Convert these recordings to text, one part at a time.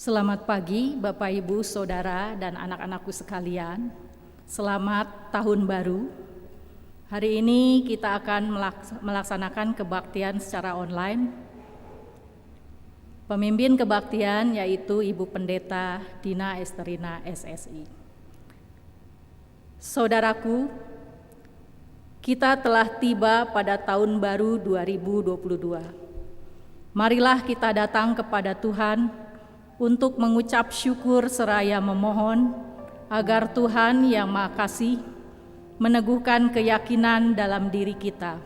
Selamat pagi Bapak Ibu, Saudara, dan anak-anakku sekalian. Selamat Tahun Baru. Hari ini kita akan melaksanakan kebaktian secara online. Pemimpin kebaktian yaitu Ibu Pendeta Dina Esterina SSI. Saudaraku, kita telah tiba pada tahun baru 2022. Marilah kita datang kepada Tuhan untuk mengucap syukur seraya memohon agar Tuhan yang Maha Kasih meneguhkan keyakinan dalam diri kita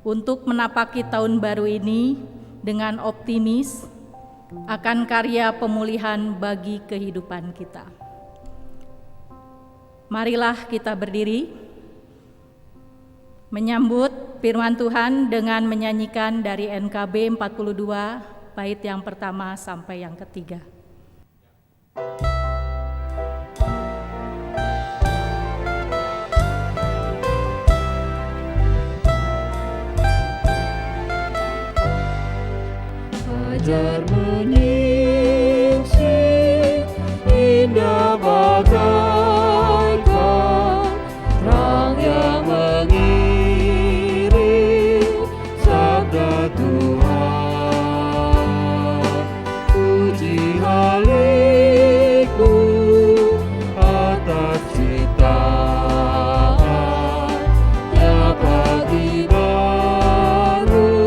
untuk menapaki tahun baru ini dengan optimis akan karya pemulihan bagi kehidupan kita. Marilah kita berdiri menyambut firman Tuhan dengan menyanyikan dari NKB 42 bait yang pertama sampai yang ketiga. Fajar menyingsing indah bagaikan terang yang mengiring sabda Tuhan. Puji haliku atas ciptaan tiap pagi baru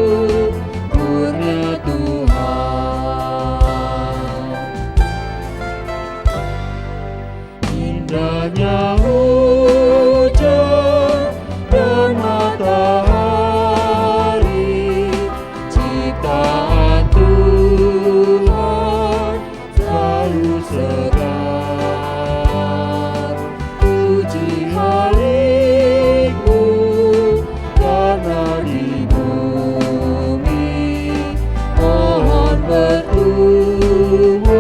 kurnia Tuhan. Indahnya hujan dan matahari, ciptaan Tuhan selalu segar. Puji haliku karena di bumi pohon bertumbuh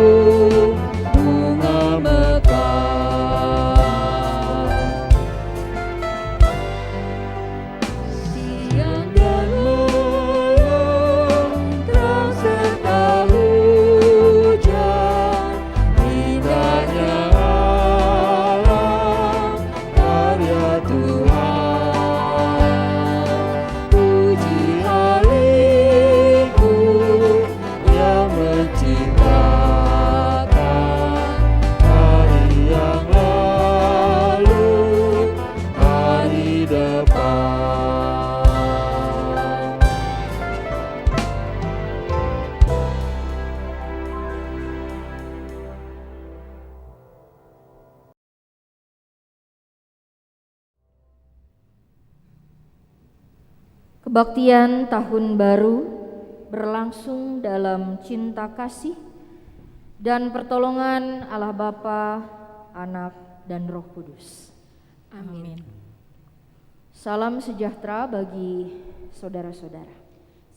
bunga mekar. Siang dan malam terang serta hujan, indahnya alam karya Tuhan. Puji haliku yang menciptakan hari yang lalu, hari depan. Kebaktian Tahun Baru berlangsung dalam cinta kasih dan pertolongan Allah Bapa, Anak, dan Roh Kudus. Amin. Salam sejahtera bagi saudara-saudara.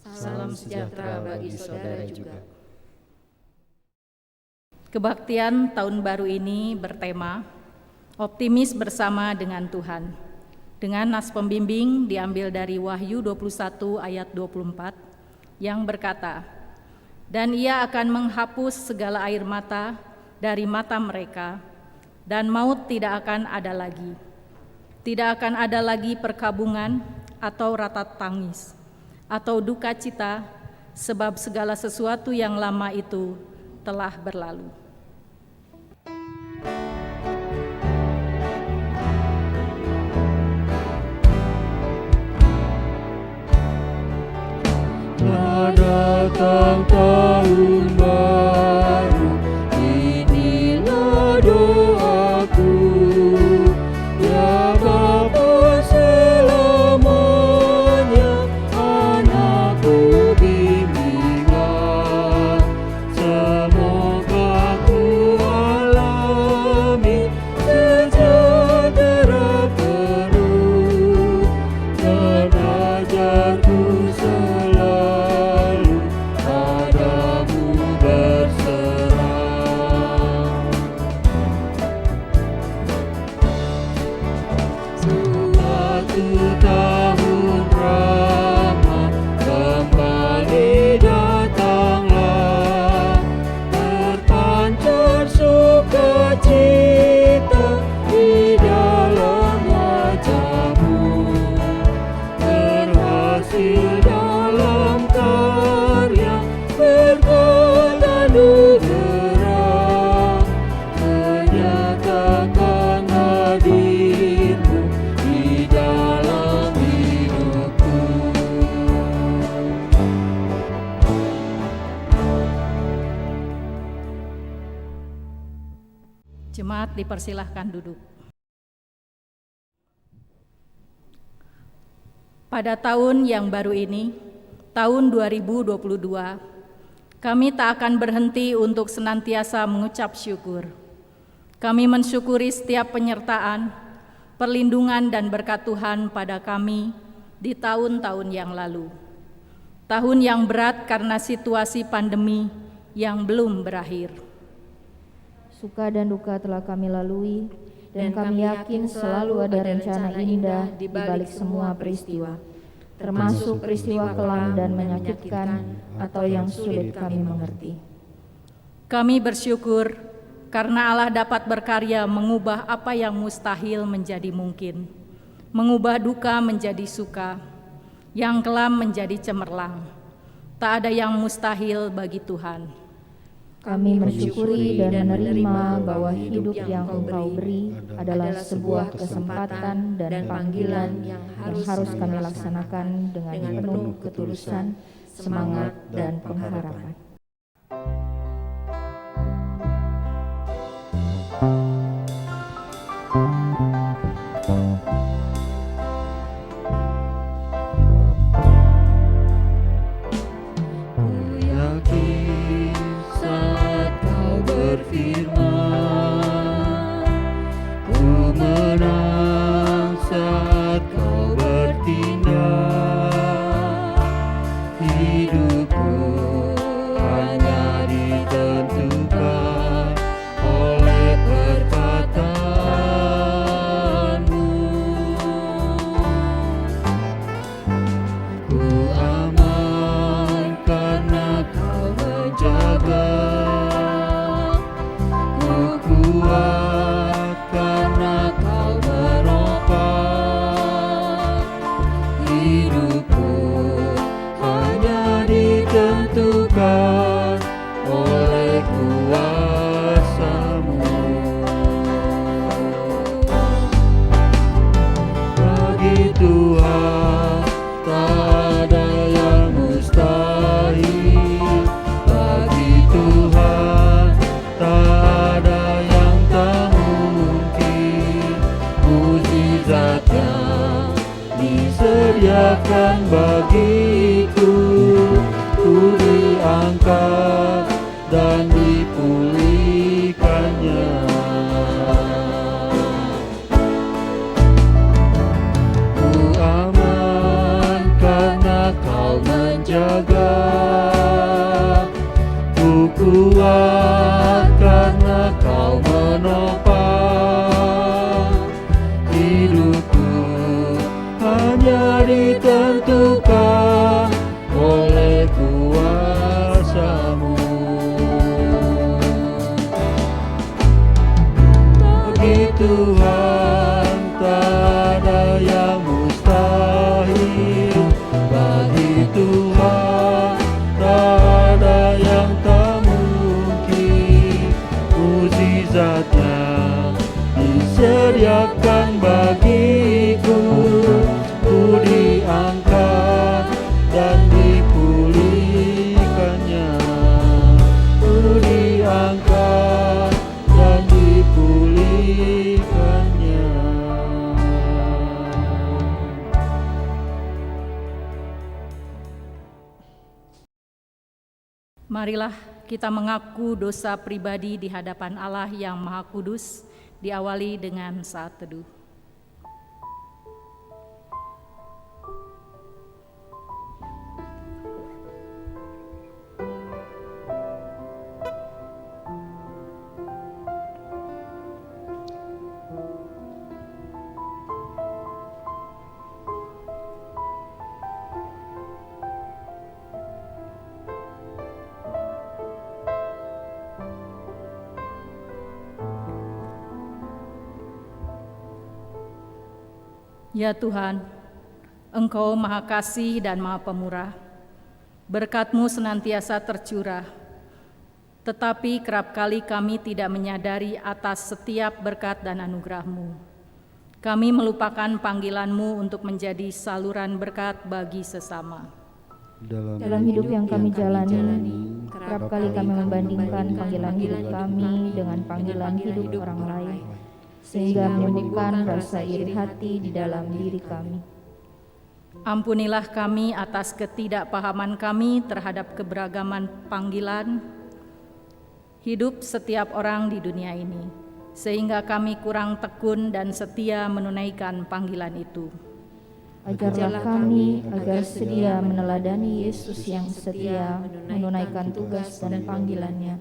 Salam sejahtera bagi saudara juga. Kebaktian tahun baru ini bertema optimis bersama dengan Tuhan. Dengan nas pembimbing diambil dari Wahyu 21 ayat 24 yang berkata, "Dan ia akan menghapus segala air mata dari mata mereka, dan maut tidak akan ada lagi. Tidak akan ada lagi perkabungan atau ratat tangis atau duka cita, sebab segala sesuatu yang lama itu telah berlalu." Telah datang tahun baru, inilah doaku, ya Bapa selamanya, anakku bimbingan, semoga ku alami sejahtera penuh, dan ajarku selalu padamu berserah. Suatu tahun rahmat kembali datanglah, Jemaat dipersilahkan duduk. Pada tahun yang baru ini, tahun 2022, kami tak akan berhenti untuk senantiasa mengucap syukur. Kami mensyukuri setiap penyertaan, perlindungan dan berkat Tuhan pada kami di tahun-tahun yang lalu. Tahun yang berat karena situasi pandemi yang belum berakhir. Suka dan duka telah kami lalui, dan kami yakin selalu ada rencana indah di balik semua peristiwa, termasuk peristiwa kelam dan menyakitkan atau yang sulit kami mengerti. Kami bersyukur karena Allah dapat berkarya mengubah apa yang mustahil menjadi mungkin, mengubah duka menjadi suka, yang kelam menjadi cemerlang. Tak ada yang mustahil bagi Tuhan. Kami mensyukuri dan menerima bahwa hidup yang Engkau beri adalah sebuah kesempatan dan panggilan yang harus kami laksanakan dengan penuh ketulusan, semangat, dan pengharapan. Disediakan bagiku, ku diangkat dan dipulihkannya. Ku aman karena Kau menjaga, ku kuat karena Kau menopang. Hidupku hanya ditentukan oleh kuasa-Mu. Bagi Tuhan tak ada yang mustahil, bagi Tuhan tak ada yang tak mungkin. Mukjizatnya disediakan bagiku, ku diangkat dan dipulihkannya, ku diangkat dan dipulihkannya. Marilah kita mengaku dosa pribadi di hadapan Allah yang Maha Kudus, diawali dengan saat teduh. Ya Tuhan, Engkau Maha Kasih dan Maha Pemurah, berkat-Mu senantiasa tercurah, tetapi kerap kali kami tidak menyadari atas setiap berkat dan anugerah-Mu. Kami melupakan panggilan-Mu untuk menjadi saluran berkat bagi sesama. Dalam hidup yang kami jalani, kerap kali kami membandingkan panggilan hidup kami dengan panggilan hidup orang lain, sehingga menimbulkan rasa iri hati di dalam diri kami. Ampunilah kami atas ketidakpahaman kami terhadap keberagaman panggilan hidup setiap orang di dunia ini, sehingga kami kurang tekun dan setia menunaikan panggilan itu. Ajarlah kami agar sedia meneladani Yesus yang setia menunaikan tugas dan panggilannya,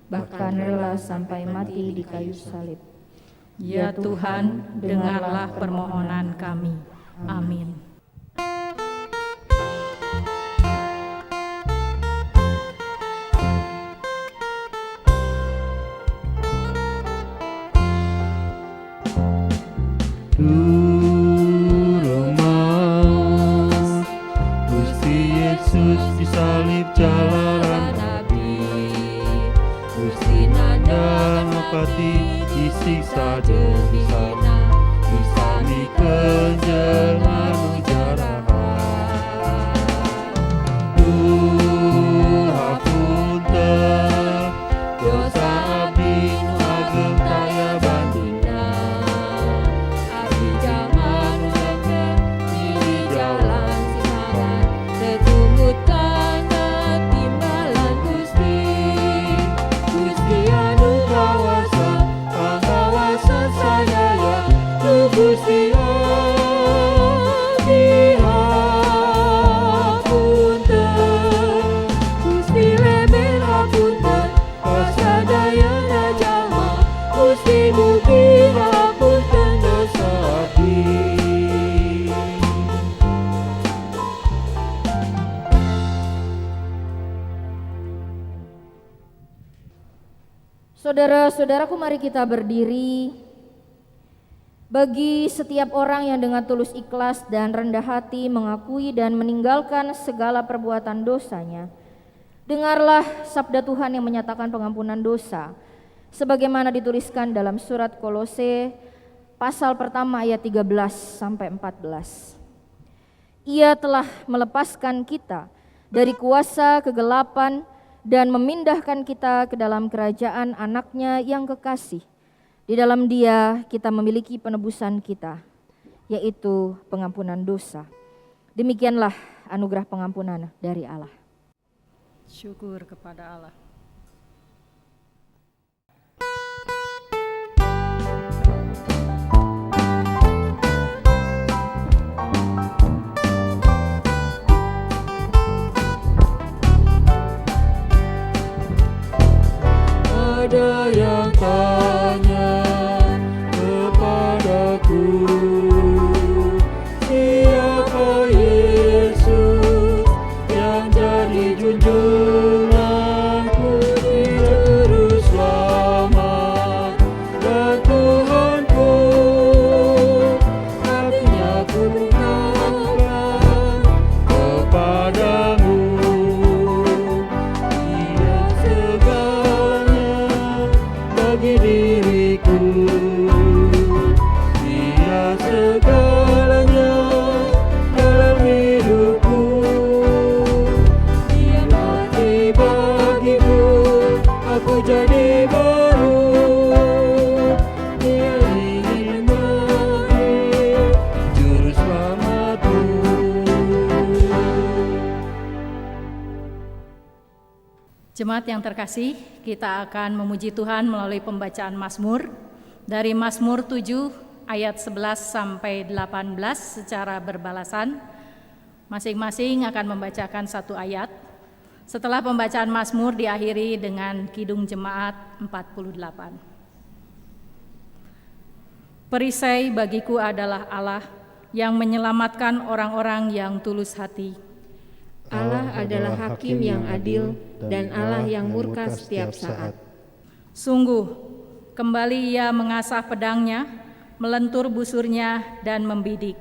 bahkan rela sampai mati di kayu salib. Ya Tuhan, dengarlah permohonan kami. Amin. Turun maut, Gusti Yesus disalib jalanan nabi, Gusti nanda mapati disiksa debina, disami kenjel manujarahan. Hapunten dosa abdi nu ageng taya bandina, abdi jaman di jalan simangan, tetunggut kana timbalan Gusti, Gusti anu kawasa pangawasa sadaya, tu Gusti abdi hapunten, Gusti lemen hapunten, pasadayana jalma, Gusti mugi hapunten dosa abdi. Saudara-saudaraku, mari kita berdiri. Bagi setiap orang yang dengan tulus ikhlas dan rendah hati mengakui dan meninggalkan segala perbuatan dosanya, dengarlah sabda Tuhan yang menyatakan pengampunan dosa, sebagaimana dituliskan dalam surat Kolose pasal pertama ayat 13 sampai 14. Ia telah melepaskan kita dari kuasa kegelapan dan memindahkan kita ke dalam kerajaan anaknya yang kekasih. Di dalam Dia kita memiliki penebusan kita, yaitu pengampunan dosa. Demikianlah anugerah pengampunan dari Allah. Syukur kepada Allah. Ada yang tanya kepadaku, siapa Yesus yang jadi junjunganku di juru selamat dan Tuhanku, hatinya ku nyatakan kepadamu, Dia segalanya bagi diriku, Dia segalanya dalam hidupku, Dia mati bagiku, aku jadi baru, Dia ingin menjadi juru selamatku. Jemaat yang terkasih, kita akan memuji Tuhan melalui pembacaan Mazmur dari Mazmur 7 ayat 11 sampai 18 secara berbalasan. Masing-masing akan membacakan satu ayat. Setelah pembacaan Mazmur diakhiri dengan Kidung Jemaat 48. Perisai bagiku adalah Allah yang menyelamatkan orang-orang yang tulus hati. Allah adalah hakim yang adil dan Allah yang murka setiap saat. Sungguh, kembali Ia mengasah pedangnya, melentur busurnya dan membidik.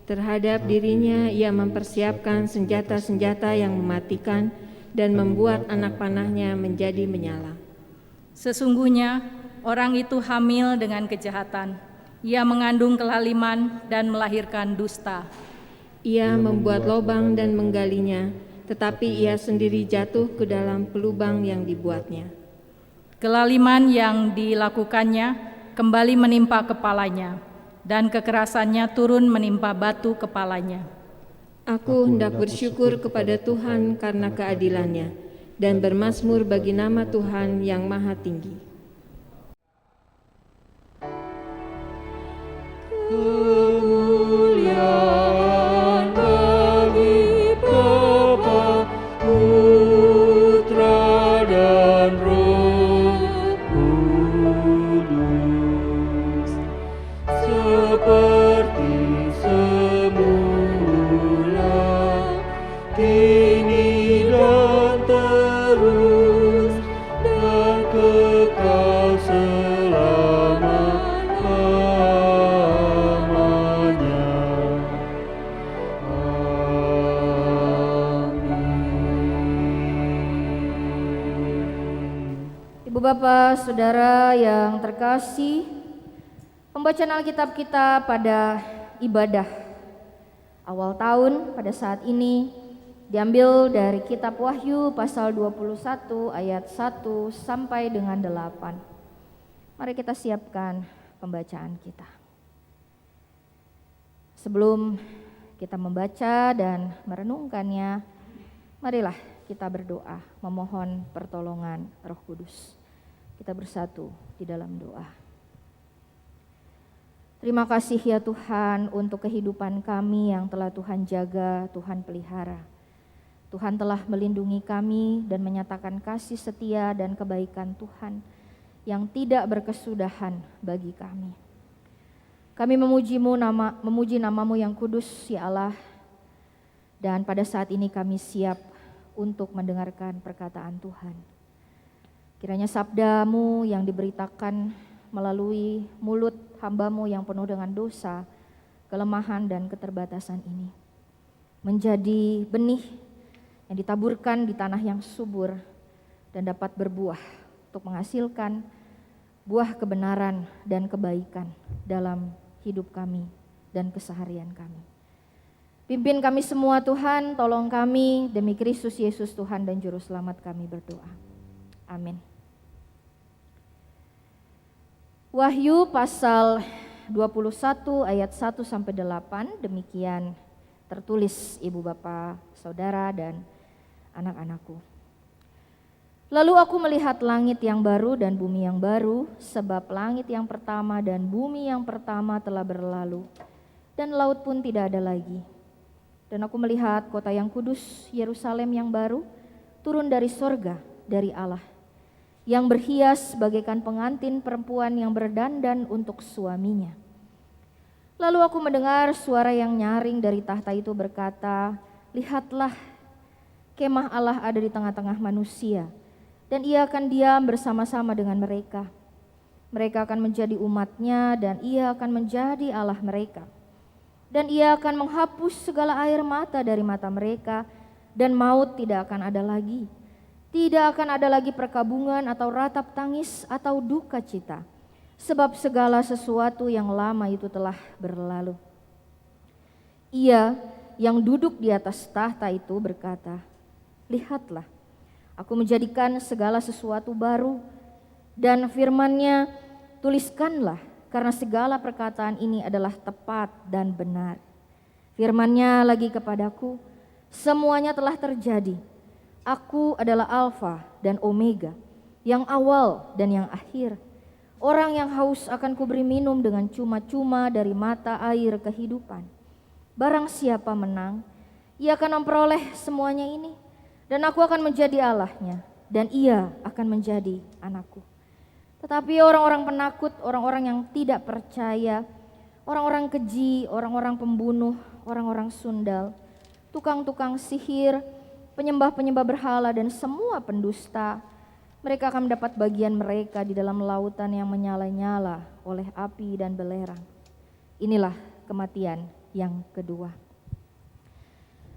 Terhadap dirinya Ia mempersiapkan senjata-senjata yang mematikan dan membuat anak panahnya menjadi menyala. Sesungguhnya orang itu hamil dengan kejahatan. Ia mengandung kelaliman dan melahirkan dusta. Ia membuat lobang dan menggalinya, tetapi ia sendiri jatuh ke dalam pelubang yang dibuatnya. Kelaliman yang dilakukannya kembali menimpa kepalanya, dan kekerasannya turun menimpa batu kepalanya. Aku hendak bersyukur kepada Tuhan karena keadilannya, dan bermazmur bagi nama Tuhan yang maha tinggi. Kemuliaan bagi Bapa, Putra dan Roh Kudus, seperti semula, kini dan terus, dan kekal selama-lamanya. Ibu Bapak, Saudara yang terkasih, pembacaan Alkitab kita pada ibadah awal tahun pada saat ini diambil dari kitab Wahyu pasal 21 ayat 1 sampai dengan 8. Mari kita siapkan pembacaan kita. Sebelum kita membaca dan merenungkannya, marilah kita berdoa memohon pertolongan Roh Kudus. Kita bersatu di dalam doa. Terima kasih ya Tuhan untuk kehidupan kami yang telah Tuhan jaga, Tuhan pelihara. Tuhan telah melindungi kami dan menyatakan kasih setia dan kebaikan Tuhan yang tidak berkesudahan bagi kami. Kami memuji namamu yang kudus ya Allah, dan pada saat ini kami siap untuk mendengarkan perkataan Tuhan. Kiranya sabdamu yang diberitakan melalui mulut hamba-Mu yang penuh dengan dosa, kelemahan dan keterbatasan ini menjadi benih yang ditaburkan di tanah yang subur dan dapat berbuah untuk menghasilkan buah kebenaran dan kebaikan dalam hidup kami dan keseharian kami. Pimpin kami semua Tuhan, tolong kami demi Kristus Yesus Tuhan dan Juru Selamat kami berdoa. Amin. Wahyu pasal 21 ayat 1 sampai 8 demikian tertulis Ibu Bapak, Saudara dan anak-anakku. Lalu aku melihat langit yang baru dan bumi yang baru, sebab langit yang pertama dan bumi yang pertama telah berlalu, dan laut pun tidak ada lagi. Dan aku melihat kota yang kudus, Yerusalem yang baru, turun dari sorga, dari Allah, yang berhias bagaikan pengantin perempuan yang berdandan untuk suaminya. Lalu aku mendengar suara yang nyaring dari tahta itu berkata, lihatlah, kemah Allah ada di tengah-tengah manusia, dan ia akan diam bersama-sama dengan mereka. Mereka akan menjadi umatnya, dan ia akan menjadi Allah mereka. Dan ia akan menghapus segala air mata dari mata mereka, dan maut tidak akan ada lagi. Tidak akan ada lagi perkabungan atau ratap tangis atau duka cita, sebab segala sesuatu yang lama itu telah berlalu. Ia yang duduk di atas tahta itu berkata, lihatlah, aku menjadikan segala sesuatu baru, dan firman-Nya, tuliskanlah, karena segala perkataan ini adalah tepat dan benar. Firman-Nya lagi kepadaku, semuanya telah terjadi. Aku adalah Alfa dan Omega, yang awal dan yang akhir. Orang yang haus akan kuberi minum dengan cuma-cuma dari mata air kehidupan. Barang siapa menang, ia akan memperoleh semuanya ini, dan aku akan menjadi Allahnya, dan ia akan menjadi anakku. Tetapi orang-orang penakut, orang-orang yang tidak percaya, orang-orang keji, orang-orang pembunuh, orang-orang sundal, tukang-tukang sihir, penyembah-penyembah berhala dan semua pendusta, mereka akan mendapat bagian mereka di dalam lautan yang menyala-nyala oleh api dan belerang. Inilah kematian yang kedua.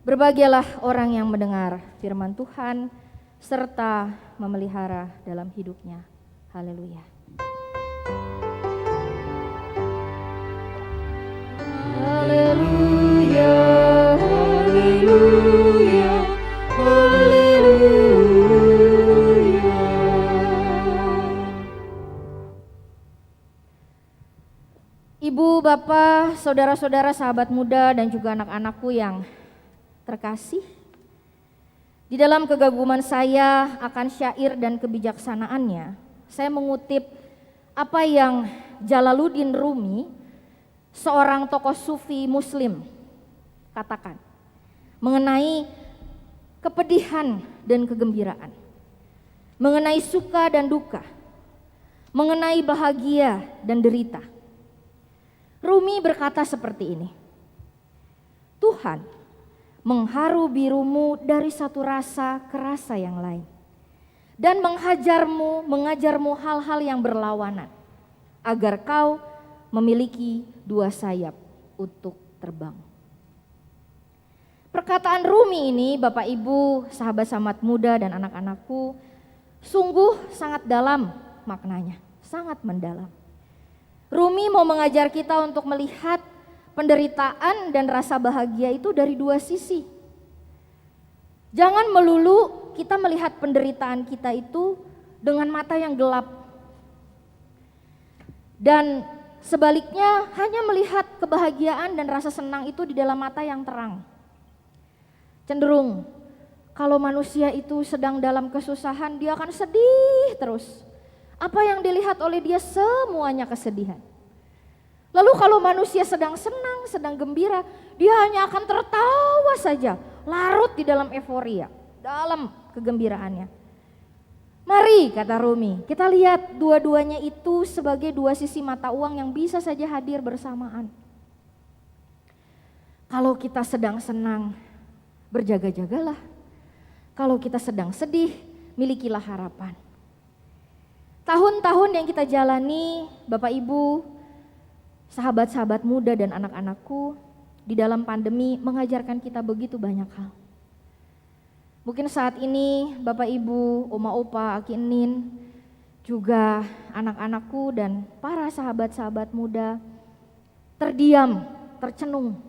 Berbahagialah orang yang mendengar firman Tuhan serta memelihara dalam hidupnya. Haleluya. Haleluya. Haleluya, Bapak, saudara-saudara, sahabat muda dan juga anak-anakku yang terkasih, di dalam kegaguman saya akan syair dan kebijaksanaannya, saya mengutip apa yang Jalaluddin Rumi, seorang tokoh sufi muslim, katakan mengenai kepedihan dan kegembiraan, mengenai suka dan duka, mengenai bahagia dan derita. Rumi berkata seperti ini, Tuhan mengharu birumu dari satu rasa ke rasa yang lain, dan mengajarmu hal-hal yang berlawanan, agar kau memiliki dua sayap untuk terbang. Perkataan Rumi ini, Bapak Ibu, sahabat-sahabat muda dan anak-anakku, sungguh sangat dalam maknanya, sangat mendalam. Rumi mau mengajar kita untuk melihat penderitaan dan rasa bahagia itu dari dua sisi. Jangan melulu kita melihat penderitaan kita itu dengan mata yang gelap. Dan sebaliknya hanya melihat kebahagiaan dan rasa senang itu di dalam mata yang terang. Cenderung kalau manusia itu sedang dalam kesusahan, dia akan sedih terus. Apa yang dilihat oleh dia semuanya kesedihan. Lalu kalau manusia sedang senang, sedang gembira, dia hanya akan tertawa saja, larut di dalam euforia, dalam kegembiraannya. Mari, kata Rumi, kita lihat dua-duanya itu sebagai dua sisi mata uang yang bisa saja hadir bersamaan. Kalau kita sedang senang, berjaga-jagalah. Kalau kita sedang sedih, milikilah harapan. Tahun-tahun yang kita jalani, Bapak Ibu, sahabat-sahabat muda dan anak-anakku, di dalam pandemi mengajarkan kita begitu banyak hal. Mungkin saat ini Bapak Ibu, Oma Opa, Aki Enin, juga anak-anakku dan para sahabat-sahabat muda terdiam, tercenung.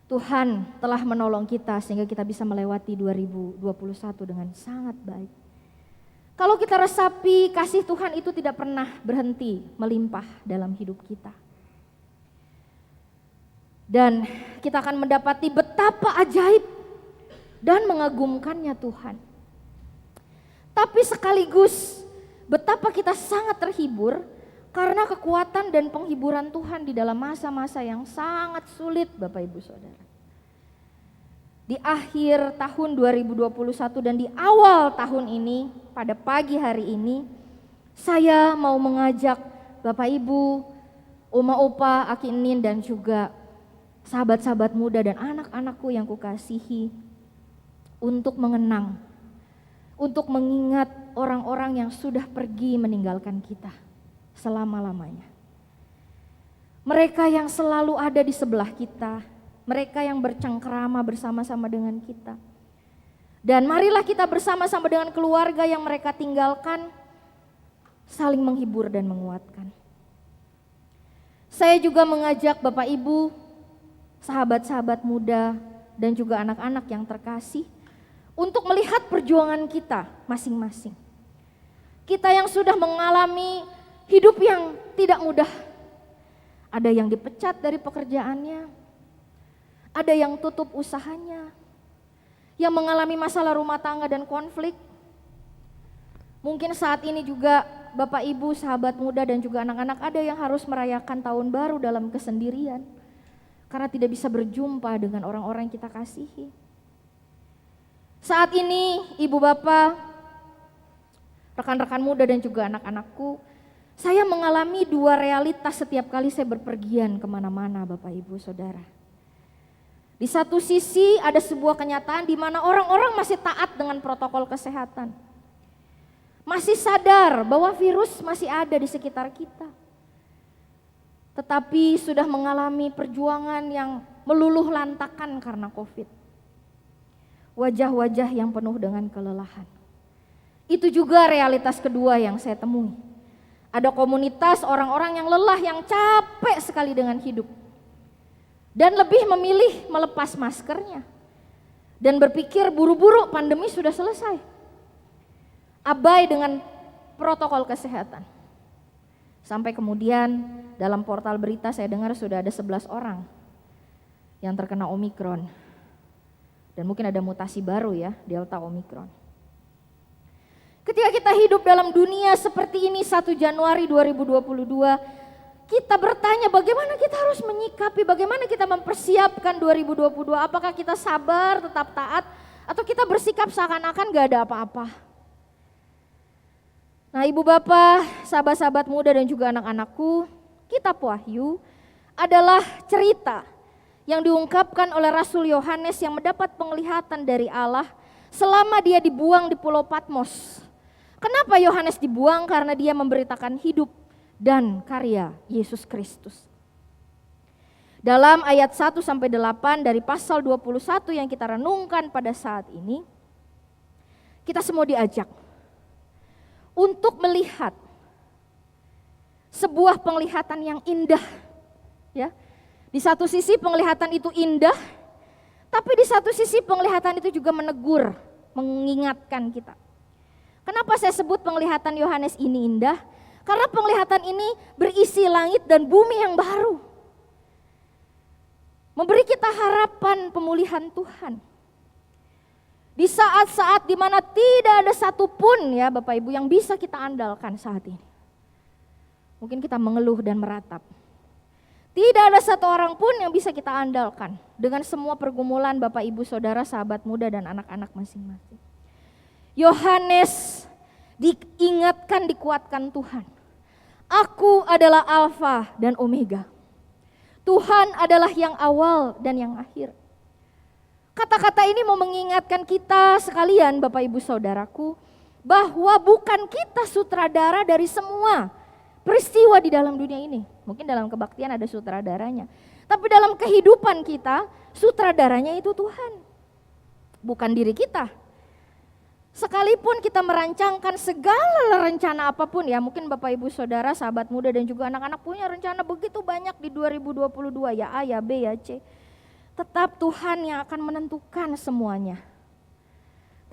Tuhan telah menolong kita sehingga kita bisa melewati 2021 dengan sangat baik. Kalau kita resapi, kasih Tuhan itu tidak pernah berhenti melimpah dalam hidup kita. Dan kita akan mendapati betapa ajaib dan mengagumkannya Tuhan. Tapi sekaligus betapa kita sangat terhibur karena kekuatan dan penghiburan Tuhan di dalam masa-masa yang sangat sulit, Bapak Ibu Saudara. Di akhir tahun 2021 dan di awal tahun ini, pada pagi hari ini, saya mau mengajak Bapak Ibu, Oma Opa, Aki Enin dan juga sahabat-sahabat muda dan anak-anakku yang kukasihi untuk mengenang, untuk mengingat orang-orang yang sudah pergi meninggalkan kita selama-lamanya. Mereka yang selalu ada di sebelah kita, mereka yang bercengkrama bersama-sama dengan kita. Dan marilah kita bersama-sama dengan keluarga yang mereka tinggalkan saling menghibur dan menguatkan. Saya juga mengajak Bapak Ibu, sahabat-sahabat muda dan juga anak-anak yang terkasih untuk melihat perjuangan kita masing-masing. Kita yang sudah mengalami hidup yang tidak mudah. Ada yang dipecat dari pekerjaannya, ada yang tutup usahanya, yang mengalami masalah rumah tangga dan konflik. Mungkin saat ini juga Bapak Ibu, sahabat muda dan juga anak-anak ada yang harus merayakan tahun baru dalam kesendirian karena tidak bisa berjumpa dengan orang-orang yang kita kasihi. Saat ini Ibu Bapak, rekan-rekan muda dan juga anak-anakku, saya mengalami dua realitas setiap kali saya berpergian kemana-mana, Bapak Ibu Saudara. Di satu sisi ada sebuah kenyataan di mana orang-orang masih taat dengan protokol kesehatan. Masih sadar bahwa virus masih ada di sekitar kita. Tetapi sudah mengalami perjuangan yang meluluh lantakan karena COVID. Wajah-wajah yang penuh dengan kelelahan. Itu juga realitas kedua yang saya temui. Ada komunitas orang-orang yang lelah, yang capek sekali dengan hidup. Dan lebih memilih melepas maskernya. Dan berpikir buru-buru pandemi sudah selesai. Abai dengan protokol kesehatan. Sampai kemudian dalam portal berita saya dengar sudah ada 11 orang yang terkena Omikron. Dan mungkin ada mutasi baru ya, Delta Omikron. Ketika kita hidup dalam dunia seperti ini 1 Januari 2022, kita bertanya bagaimana kita harus menyikapi, bagaimana kita mempersiapkan 2022. Apakah kita sabar, tetap taat, atau kita bersikap seakan-akan gak ada apa-apa. Nah ibu bapak, sahabat-sahabat muda dan juga anak-anakku, kitab Wahyu adalah cerita yang diungkapkan oleh Rasul Yohanes yang mendapat penglihatan dari Allah selama dia dibuang di Pulau Patmos. Kenapa Yohanes dibuang? Karena dia memberitakan hidup dan karya Yesus Kristus. Dalam ayat 1-8 dari pasal 21 yang kita renungkan pada saat ini, kita semua diajak untuk melihat sebuah penglihatan yang indah. Ya. Di satu sisi penglihatan itu indah, tapi di satu sisi penglihatan itu juga menegur, mengingatkan kita. Kenapa saya sebut penglihatan Yohanes ini indah? Karena penglihatan ini berisi langit dan bumi yang baru. Memberi kita harapan pemulihan Tuhan. Di saat-saat di mana tidak ada satupun ya Bapak Ibu yang bisa kita andalkan saat ini. Mungkin kita mengeluh dan meratap. Tidak ada satu orang pun yang bisa kita andalkan dengan semua pergumulan Bapak Ibu Saudara, sahabat muda dan anak-anak masing-masing. Yohanes diingatkan, dikuatkan Tuhan. Aku adalah Alfa dan Omega. Tuhan adalah yang awal dan yang akhir. Kata-kata ini mau mengingatkan kita sekalian Bapak Ibu Saudaraku, bahwa bukan kita sutradara dari semua peristiwa di dalam dunia ini. Mungkin dalam kebaktian ada sutradaranya. Tapi dalam kehidupan kita, sutradaranya itu Tuhan. Bukan diri kita. Sekalipun kita merancangkan segala rencana apapun ya, mungkin Bapak Ibu Saudara, sahabat muda dan juga anak-anak punya rencana begitu banyak di 2022, ya A, ya B, ya C. Tetap Tuhan yang akan menentukan semuanya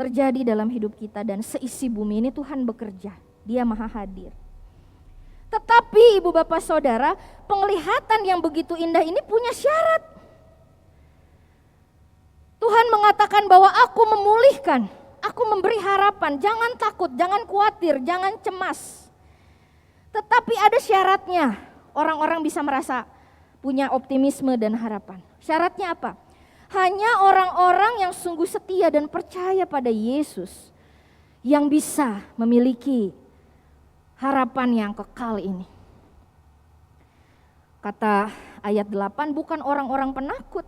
terjadi dalam hidup kita, dan seisi bumi ini Tuhan bekerja, Dia maha hadir. Tetapi ibu bapak saudara, penglihatan yang begitu indah ini punya syarat. Tuhan mengatakan bahwa aku memulihkan, aku memberi harapan, jangan takut, jangan khawatir, jangan cemas. Tetapi ada syaratnya, orang-orang bisa merasa punya optimisme dan harapan. Syaratnya apa? Hanya orang-orang yang sungguh setia dan percaya pada Yesus yang bisa memiliki harapan yang kekal ini. Kata ayat 8, bukan orang-orang penakut,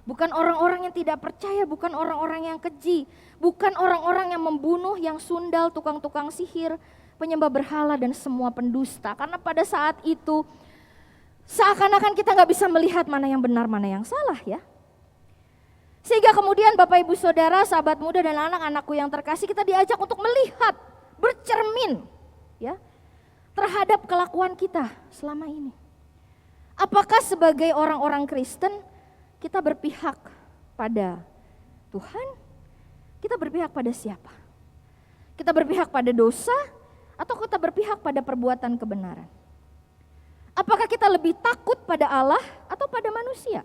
bukan orang-orang yang tidak percaya, bukan orang-orang yang keji, bukan orang-orang yang membunuh, yang sundal, tukang-tukang sihir, penyembah berhala dan semua pendusta. Karena pada saat itu seakan-akan kita gak bisa melihat mana yang benar, mana yang salah ya. Sehingga kemudian Bapak Ibu Saudara, sahabat muda dan anak-anakku yang terkasih, kita diajak untuk melihat, bercermin ya terhadap kelakuan kita selama ini. Apakah sebagai orang-orang Kristen kita berpihak pada Tuhan? Kita berpihak pada siapa? Kita berpihak pada dosa atau kita berpihak pada perbuatan kebenaran? Apakah kita lebih takut pada Allah atau pada manusia?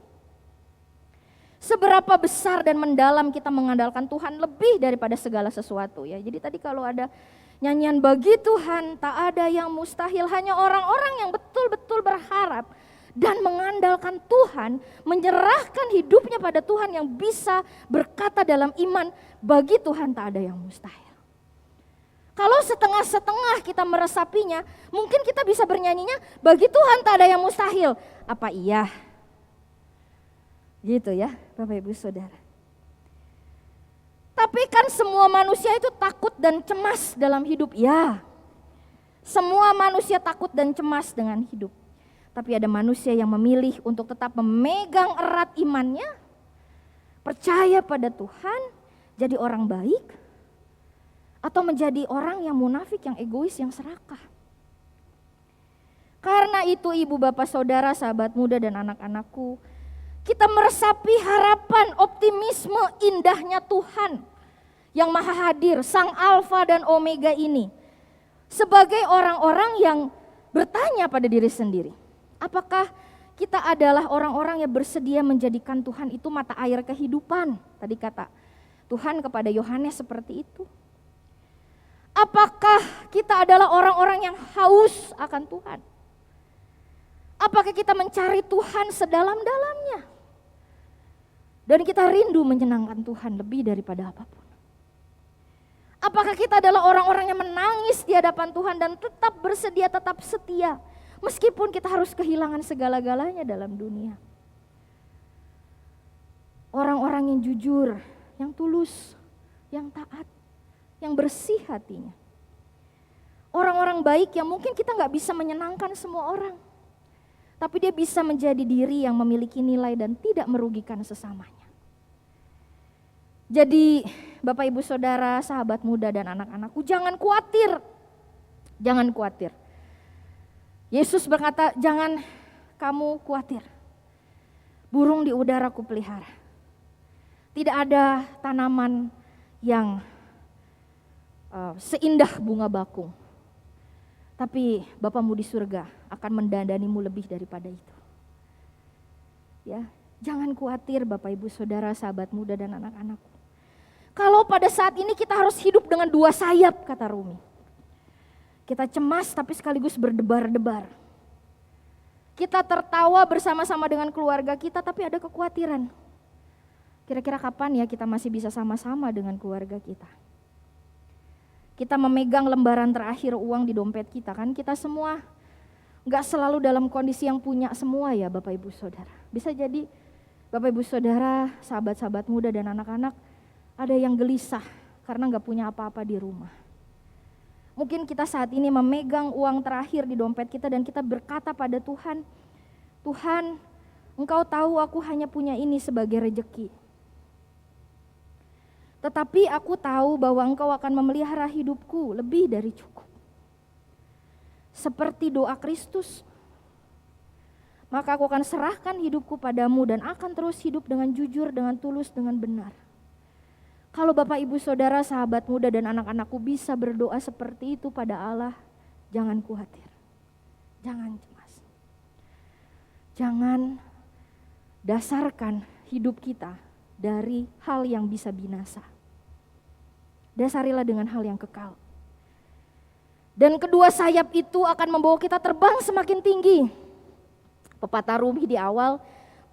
Seberapa besar dan mendalam kita mengandalkan Tuhan lebih daripada segala sesuatu ya. Jadi tadi kalau ada nyanyian bagi Tuhan tak ada yang mustahil, hanya orang-orang yang betul-betul berharap dan mengandalkan Tuhan, menyerahkan hidupnya pada Tuhan yang bisa berkata dalam iman, bagi Tuhan tak ada yang mustahil. Kalau setengah-setengah kita meresapinya, mungkin kita bisa bernyanyinya, bagi Tuhan tak ada yang mustahil. Apa iya? Gitu ya Bapak Ibu Saudara. Tapi kan semua manusia itu takut dan cemas dalam hidup. Ya, semua manusia takut dan cemas dengan hidup. Tapi ada manusia yang memilih untuk tetap memegang erat imannya, percaya pada Tuhan, jadi orang baik, atau menjadi orang yang munafik, yang egois, yang serakah. Karena itu ibu bapak saudara, sahabat muda dan anak-anakku, kita meresapi harapan, optimisme indahnya Tuhan yang maha hadir, Sang Alfa dan Omega ini. Sebagai orang-orang yang bertanya pada diri sendiri, apakah kita adalah orang-orang yang bersedia menjadikan Tuhan itu mata air kehidupan? Tadi kata Tuhan kepada Yohanes seperti itu. Apakah kita adalah orang-orang yang haus akan Tuhan? Apakah kita mencari Tuhan sedalam-dalamnya? Dan kita rindu menyenangkan Tuhan lebih daripada apapun. Apakah kita adalah orang-orang yang menangis di hadapan Tuhan dan tetap bersedia, tetap setia, meskipun kita harus kehilangan segala-galanya dalam dunia? Orang-orang yang jujur, yang tulus, yang taat, yang bersih hatinya. Orang-orang baik yang mungkin kita gak bisa menyenangkan semua orang, tapi dia bisa menjadi diri yang memiliki nilai dan tidak merugikan sesamanya. Jadi Bapak Ibu Saudara, sahabat muda dan anak-anakku, jangan khawatir. Jangan khawatir. Yesus berkata, jangan kamu khawatir. Burung di udara kupelihara. Tidak ada tanaman yang seindah bunga bakung. Tapi Bapamu di surga akan mendandanimu lebih daripada itu. Ya, jangan khawatir Bapak Ibu Saudara, sahabat muda dan anak-anakku. Kalau pada saat ini kita harus hidup dengan dua sayap, kata Rumi. Kita cemas tapi sekaligus berdebar-debar. Kita tertawa bersama-sama dengan keluarga kita tapi ada kekhawatiran. Kira-kira kapan ya kita masih bisa sama-sama dengan keluarga kita? Kita memegang lembaran terakhir uang di dompet kita, kan kita semua gak selalu dalam kondisi yang punya semua ya Bapak Ibu Saudara. Bisa jadi Bapak Ibu Saudara, sahabat-sahabat muda dan anak-anak, ada yang gelisah karena gak punya apa-apa di rumah. Mungkin kita saat ini memegang uang terakhir di dompet kita dan kita berkata pada Tuhan, Tuhan, Engkau tahu aku hanya punya ini sebagai rejeki. Tetapi aku tahu bahwa Engkau akan memelihara hidupku lebih dari cukup. Seperti doa Kristus, maka aku akan serahkan hidupku padamu dan akan terus hidup dengan jujur, dengan tulus, dengan benar. Kalau Bapak Ibu Saudara, sahabat muda dan anak-anakku bisa berdoa seperti itu pada Allah, jangan khawatir, jangan cemas. Jangan dasarkan hidup kita dari hal yang bisa binasa. Dasarilah dengan hal yang kekal. Dan kedua sayap itu akan membawa kita terbang semakin tinggi. Pepatah Rumi di awal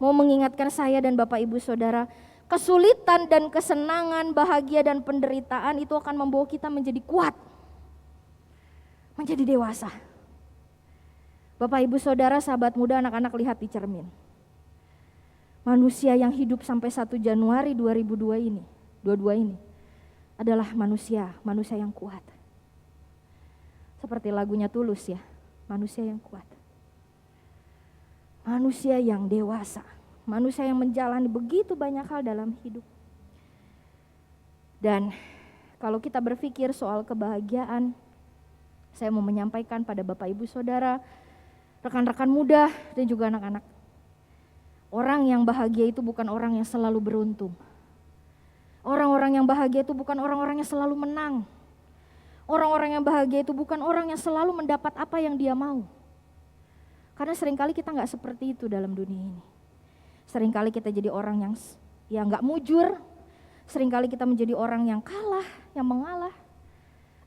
mau mengingatkan saya dan Bapak Ibu Saudara, kesulitan dan kesenangan, bahagia dan penderitaan itu akan membawa kita menjadi kuat, menjadi dewasa. Bapak Ibu Saudara, sahabat muda, anak-anak, lihat di cermin. Manusia yang hidup sampai 1 Januari 2022 ini adalah manusia yang kuat. Seperti lagunya Tulus ya, manusia yang kuat. Manusia yang dewasa. Manusia yang menjalani begitu banyak hal dalam hidup. Dan kalau kita berpikir soal kebahagiaan, saya mau menyampaikan pada Bapak Ibu Saudara, rekan-rekan muda dan juga anak-anak. Orang yang bahagia itu bukan orang yang selalu beruntung. Orang-orang yang bahagia itu bukan orang-orang yang selalu menang. Orang-orang yang bahagia itu bukan orang yang selalu mendapat apa yang dia mau. Karena seringkali kita gak seperti itu dalam dunia ini. Seringkali kita jadi orang yang gak mujur, seringkali kita menjadi orang yang kalah, yang mengalah,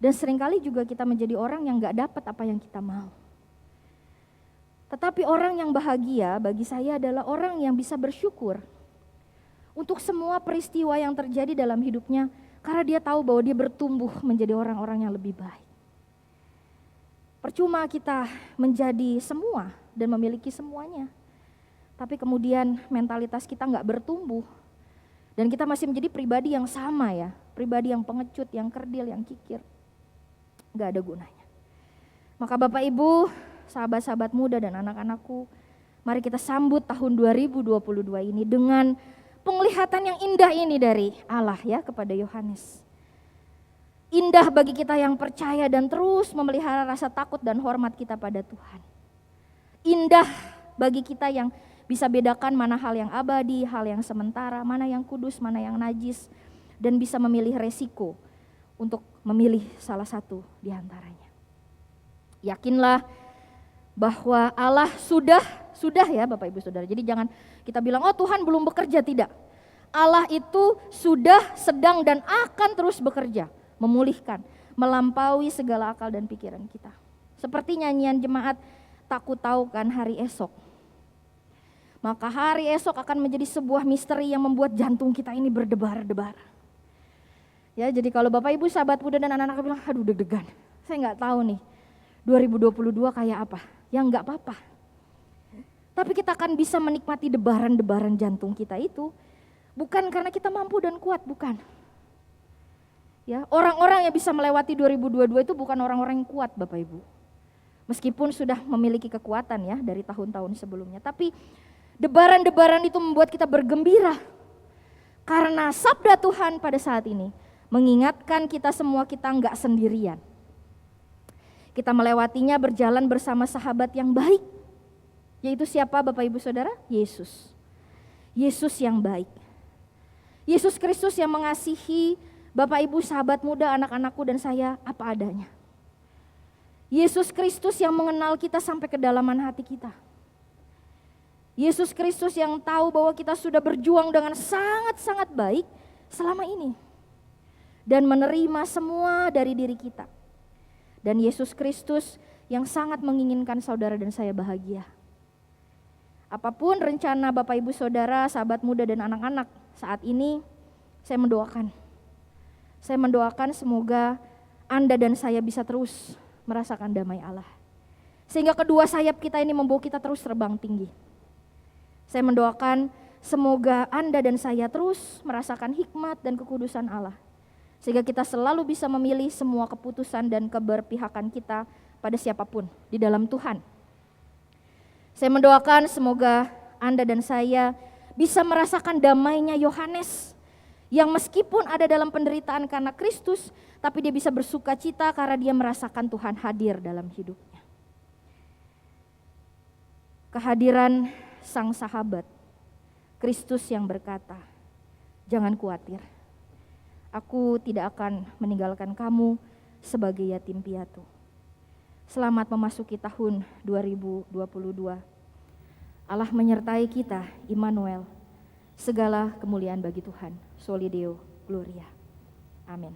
dan seringkali juga kita menjadi orang yang gak dapat apa yang kita mau. Tetapi orang yang bahagia bagi saya adalah orang yang bisa bersyukur untuk semua peristiwa yang terjadi dalam hidupnya, karena dia tahu bahwa dia bertumbuh menjadi orang-orang yang lebih baik. Percuma kita menjadi semua dan memiliki semuanya, tapi kemudian mentalitas kita gak bertumbuh. Dan kita masih menjadi pribadi yang sama ya. Pribadi yang pengecut, yang kerdil, yang kikir. Gak ada gunanya. Maka Bapak Ibu, sahabat-sahabat muda dan anak-anakku, mari kita sambut tahun 2022 ini dengan penglihatan yang indah ini dari Allah ya kepada Yohanes. Indah bagi kita yang percaya dan terus memelihara rasa takut dan hormat kita pada Tuhan. Indah bagi kita yang bisa bedakan mana hal yang abadi, hal yang sementara, mana yang kudus, mana yang najis, dan bisa memilih resiko untuk memilih salah satu di antaranya. Yakinlah bahwa Allah sudah ya Bapak Ibu Saudara. Jadi jangan kita bilang, oh Tuhan belum bekerja, tidak. Allah itu sudah, sedang, dan akan terus bekerja, memulihkan, melampaui segala akal dan pikiran kita. Seperti nyanyian jemaat, tak ku tahu kan hari esok. Maka hari esok akan menjadi sebuah misteri yang membuat jantung kita ini berdebar-debar. Ya, jadi kalau Bapak Ibu, sahabat muda dan anak-anak bilang, aduh deg-degan, saya nggak tahu nih 2022 kayak apa. Ya nggak apa-apa. Tapi kita akan bisa menikmati debaran-debaran jantung kita itu bukan karena kita mampu dan kuat, bukan. Ya, orang-orang yang bisa melewati 2022 itu bukan orang-orang yang kuat, Bapak Ibu. Meskipun sudah memiliki kekuatan ya dari tahun-tahun sebelumnya, tapi debaran-debaran itu membuat kita bergembira. Karena sabda Tuhan pada saat ini mengingatkan kita semua, kita enggak sendirian. Kita melewatinya berjalan bersama sahabat yang baik. Yaitu siapa Bapak Ibu Saudara? Yesus. Yesus yang baik. Yesus Kristus yang mengasihi Bapak Ibu, sahabat muda, anak-anakku dan saya apa adanya. Yesus Kristus yang mengenal kita sampai kedalaman hati kita. Yesus Kristus yang tahu bahwa kita sudah berjuang dengan sangat-sangat baik selama ini. Dan menerima semua dari diri kita. Dan Yesus Kristus yang sangat menginginkan saudara dan saya bahagia. Apapun rencana Bapak Ibu Saudara, sahabat muda dan anak-anak saat ini, saya mendoakan. Saya mendoakan semoga Anda dan saya bisa terus merasakan damai Allah. Sehingga kedua sayap kita ini membawa kita terus terbang tinggi. Saya mendoakan semoga Anda dan saya terus merasakan hikmat dan kekudusan Allah. Sehingga kita selalu bisa memilih semua keputusan dan keberpihakan kita pada siapapun di dalam Tuhan. Saya mendoakan semoga Anda dan saya bisa merasakan damainya Yohanes yang meskipun ada dalam penderitaan karena Kristus, tapi dia bisa bersuka cita karena dia merasakan Tuhan hadir dalam hidupnya. Kehadiran sang sahabat, Kristus yang berkata, jangan khawatir. Aku tidak akan meninggalkan kamu sebagai yatim piatu. Selamat memasuki tahun 2022. Allah menyertai kita, Immanuel. Segala kemuliaan bagi Tuhan. Soli Deo Gloria. Amin.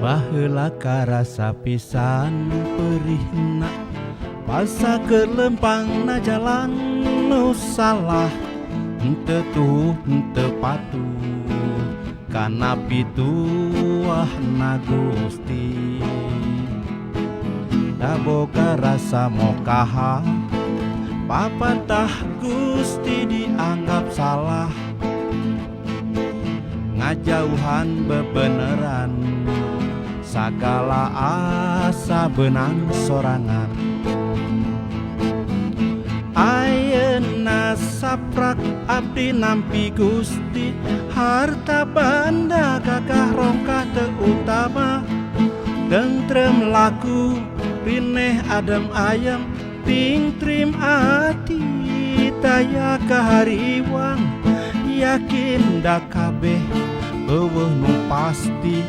Baheula karasa pisan perihna, pasa ke lempangna jalan nu salah, henteu tuh henteu patuh kana pituahna Gusti. Da boga rasa mokaha, papatah Gusti dianggap salah, ngajauhan bebeneran, sagala asa benang sorangan. Ayeuna saprak abdi nampi Gusti, harta banda gagah rongkah teu utama, tentrem laku rineh adem ayem, pingtrim ati taya kahariwang, yakin da kabeh eueuh nu pasti,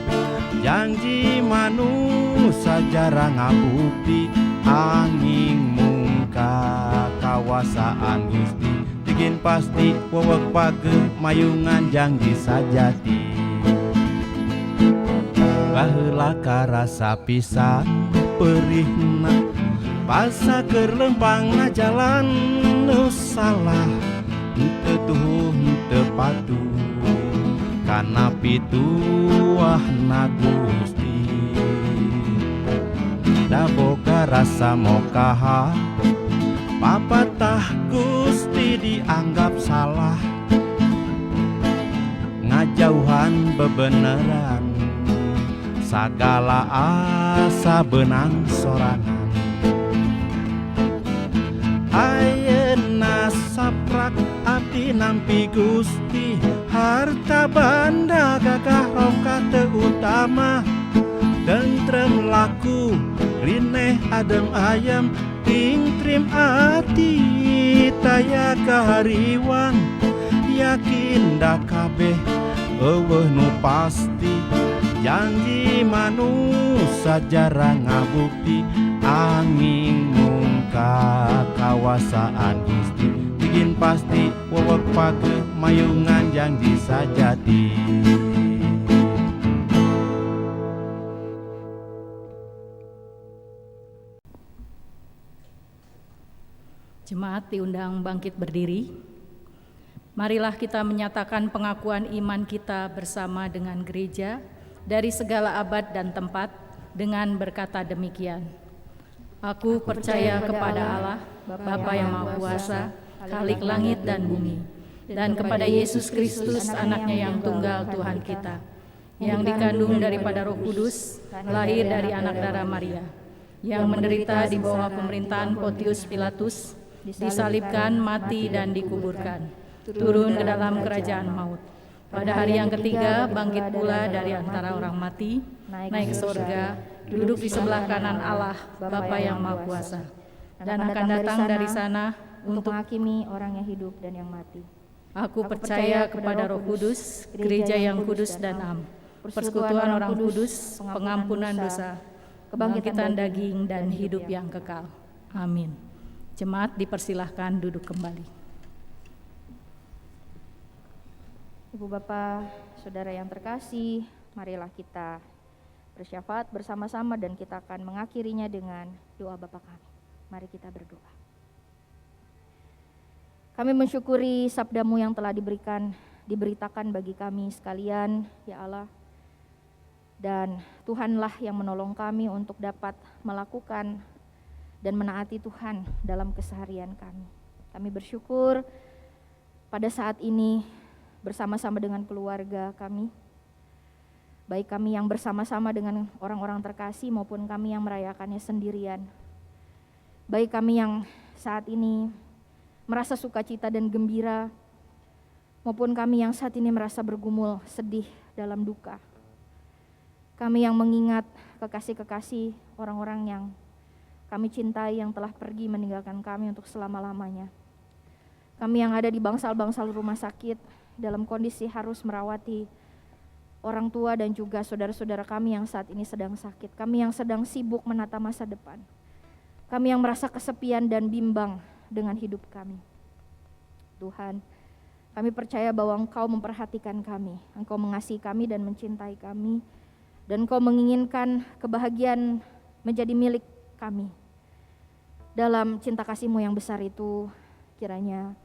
janji manusia jarang ngabukti, angin mungka kawasaan Gusti, bikin pasti wewek page mayungan janji sajati. Baheula karasa pisan perihna, pasa keur lempangna jalan nu salah, henteu tuh henteu patuh kana pituah na Gusti. Da boga rasa mokaha papatah Gusti dianggap salah, ngajauhan bebeneran sagala asa benang sorangan. Ayeuna saprak abdi nampi Gusti, harta banda gagah rongka teu utama, tentrem laku rineh adem ayem, tingtrim ati taya kahariwang, yakin da kabeh eueuh nu pasti, janji manusa jarang ngabukti, angin mungka kawasaan Gusti, bikin pasti wewek page mayungan janji sajati. Jemaat diundang bangkit berdiri. Marilah kita menyatakan pengakuan iman kita bersama dengan gereja dari segala abad dan tempat dengan berkata demikian. Aku percaya kepada Allah, Bapa yang Maha Kuasa, Khalik langit dan bumi, dan kepada Yesus Kristus, anaknya yang tunggal Tuhan kita, yang dikandung daripada Roh Kudus, lahir dari anak darah Maria, yang menderita di bawah pemerintahan Pontius Pilatus, disalibkan, mati, dan dikuburkan, turun ke dalam kerajaan maut. Pada hari yang ketiga bangkit pula dari antara orang mati, naik ke surga, duduk di sebelah kanan Allah, Bapa yang Maha Kuasa, dan akan datang dari sana untuk menghakimi orang yang hidup dan yang mati. Aku percaya kepada Roh Kudus, gereja yang kudus dan am, persekutuan orang kudus, pengampunan dosa, kebangkitan daging, dan hidup yang kekal. Amin. Jemaat dipersilahkan duduk kembali. Ibu Bapak, Saudara yang terkasih, marilah kita bersyafaat bersama-sama dan kita akan mengakhirinya dengan doa Bapa kami. Mari kita berdoa. Kami mensyukuri sabda-Mu yang telah diberitakan bagi kami sekalian, ya Allah. Dan Tuhanlah yang menolong kami untuk dapat melakukan dan menaati Tuhan dalam keseharian kami. Kami bersyukur pada saat ini bersama-sama dengan keluarga kami, baik kami yang bersama-sama dengan orang-orang terkasih maupun kami yang merayakannya sendirian. Baik kami yang saat ini merasa sukacita dan gembira, maupun kami yang saat ini merasa bergumul, sedih dalam duka. Kami yang mengingat kekasih-kekasih orang-orang yang kami cintai yang telah pergi meninggalkan kami untuk selama-lamanya. Kami yang ada di bangsal-bangsal rumah sakit dalam kondisi harus merawati orang tua dan juga saudara-saudara kami yang saat ini sedang sakit. Kami yang sedang sibuk menata masa depan. Kami yang merasa kesepian dan bimbang dengan hidup kami. Tuhan, kami percaya bahwa Engkau memperhatikan kami, Engkau mengasihi kami dan mencintai kami, dan Engkau menginginkan kebahagiaan menjadi milik kami. Dalam cinta kasih-Mu yang besar itu, kiranya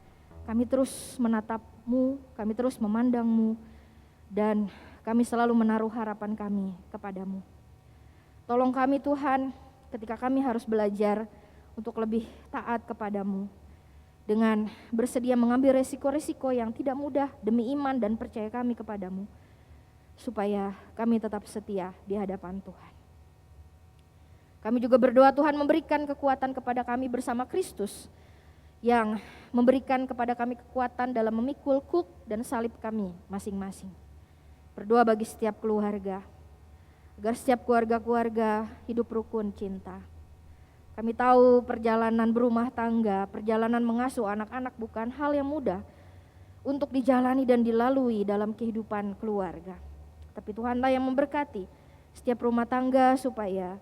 kami terus menatap-Mu, kami terus memandang-Mu, dan kami selalu menaruh harapan kami kepada-Mu. Tolong kami Tuhan, ketika kami harus belajar untuk lebih taat kepada-Mu, dengan bersedia mengambil resiko-resiko yang tidak mudah demi iman dan percaya kami kepada-Mu, supaya kami tetap setia di hadapan Tuhan. Kami juga berdoa Tuhan memberikan kekuatan kepada kami bersama Kristus, yang memberikan kepada kami kekuatan dalam memikul kuk dan salib kami masing-masing. Berdoa bagi setiap keluarga, agar setiap keluarga-keluarga hidup rukun cinta. Kami tahu perjalanan berumah tangga, perjalanan mengasuh anak-anak bukan hal yang mudah untuk dijalani dan dilalui dalam kehidupan keluarga. Tapi Tuhanlah yang memberkati setiap rumah tangga supaya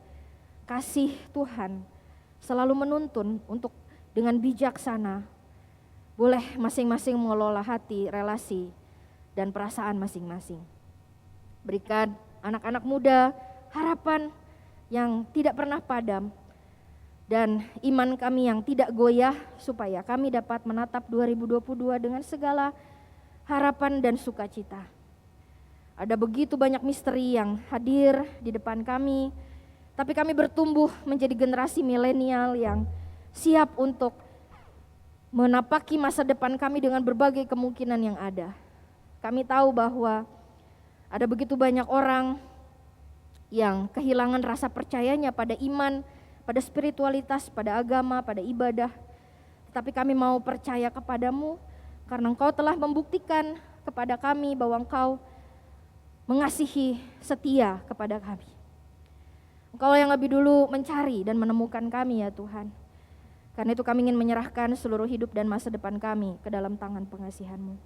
kasih Tuhan selalu menuntun untuk dengan bijaksana boleh masing-masing mengelola hati, relasi, dan perasaan masing-masing. Berikan anak-anak muda harapan yang tidak pernah padam dan iman kami yang tidak goyah supaya kami dapat menatap 2022 dengan segala harapan dan sukacita. Ada begitu banyak misteri yang hadir di depan kami, tapi kami bertumbuh menjadi generasi milenial yang siap untuk menapaki masa depan kami dengan berbagai kemungkinan yang ada. Kami tahu bahwa ada begitu banyak orang yang kehilangan rasa percayanya pada iman, pada spiritualitas, pada agama, pada ibadah. Tetapi kami mau percaya kepadamu karena Engkau telah membuktikan kepada kami bahwa Engkau mengasihi, setia kepada kami. Engkau yang lebih dulu mencari dan menemukan kami ya Tuhan. Karena itu kami ingin menyerahkan seluruh hidup dan masa depan kami ke dalam tangan pengasihan-Mu.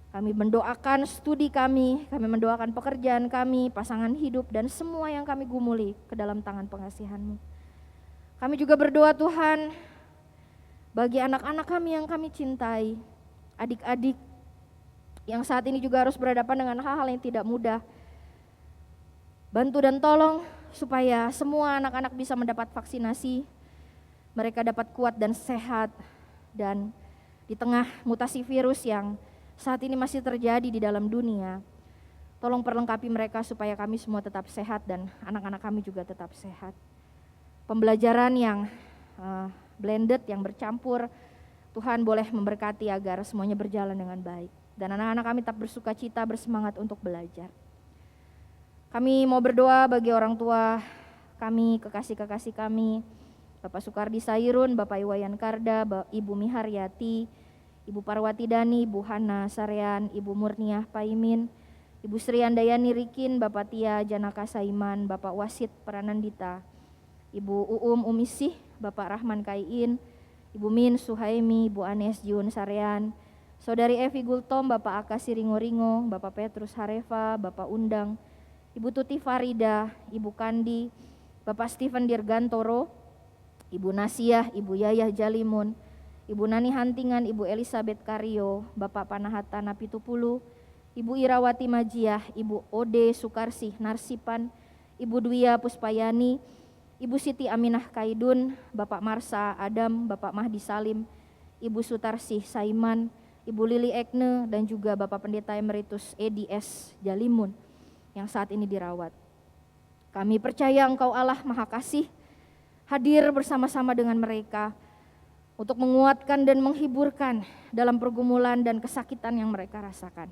Kami mendoakan studi kami mendoakan pekerjaan kami, pasangan hidup dan semua yang kami gumuli ke dalam tangan pengasihan-Mu. Kami juga berdoa Tuhan bagi anak-anak kami yang kami cintai, adik-adik yang saat ini juga harus berhadapan dengan hal-hal yang tidak mudah. Bantu dan tolong supaya semua anak-anak bisa mendapat vaksinasi, mereka dapat kuat dan sehat, dan di tengah mutasi virus yang saat ini masih terjadi di dalam dunia, tolong perlengkapi mereka supaya kami semua tetap sehat dan anak-anak kami juga tetap sehat. Pembelajaran yang blended, yang bercampur, Tuhan boleh memberkati agar semuanya berjalan dengan baik. Dan anak-anak kami tetap bersuka cita, bersemangat untuk belajar. Kami mau berdoa bagi orang tua kami, kekasih-kekasih kami, Bapak Sukardi Sairun, Bapak Iwayan Karda, Ibu Miharyati, Ibu Parwati Dani, Ibu Hana Sarean, Ibu Murniah Paimin, Ibu Sri Andayani Rikin, Bapak Tia Janaka Saiman, Bapak Wasit Pranandita, Ibu Uum Umisih, Bapak Rahman Kaiin, Ibu Min Suhaimi, Ibu Anes Jun Sarean, Saudari Evi Gultom, Bapak Akasi Ringo-Ringo, Bapak Petrus Harefa, Bapak Undang, Ibu Tuti Farida, Ibu Kandi, Bapak Stephen Dirgantoro, Ibu Nasiah, Ibu Yayah Jalimun, Ibu Nani Hantingan, Ibu Elizabeth Karyo, Bapak Panahata Napitupulu, Ibu Irawati Majiah, Ibu Ode Sukarsih Narsipan, Ibu Dwiya Puspayani, Ibu Siti Aminah Kaidun, Bapak Marsa Adam, Bapak Mahdi Salim, Ibu Sutarsih Saiman, Ibu Lili Ekne, dan juga Bapak Pendeta Emeritus Edi S. Jalimun yang saat ini dirawat. Kami percaya Engkau Allah Maha Kasih hadir bersama-sama dengan mereka untuk menguatkan dan menghiburkan dalam pergumulan dan kesakitan yang mereka rasakan.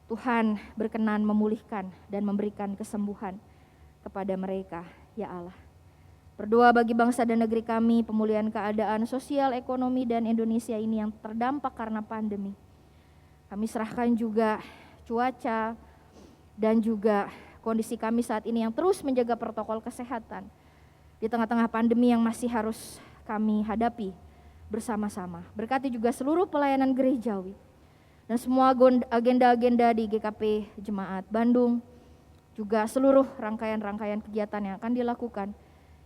Tuhan berkenan memulihkan dan memberikan kesembuhan kepada mereka, ya Allah. Berdoa bagi bangsa dan negeri kami, pemulihan keadaan sosial, ekonomi, dan Indonesia ini yang terdampak karena pandemi. Kami serahkan juga cuaca dan juga kondisi kami saat ini yang terus menjaga protokol kesehatan di tengah-tengah pandemi yang masih harus kami hadapi bersama-sama. Berkati juga seluruh pelayanan gerejawi dan semua agenda-agenda di GKP Jemaat Bandung, juga seluruh rangkaian-rangkaian kegiatan yang akan dilakukan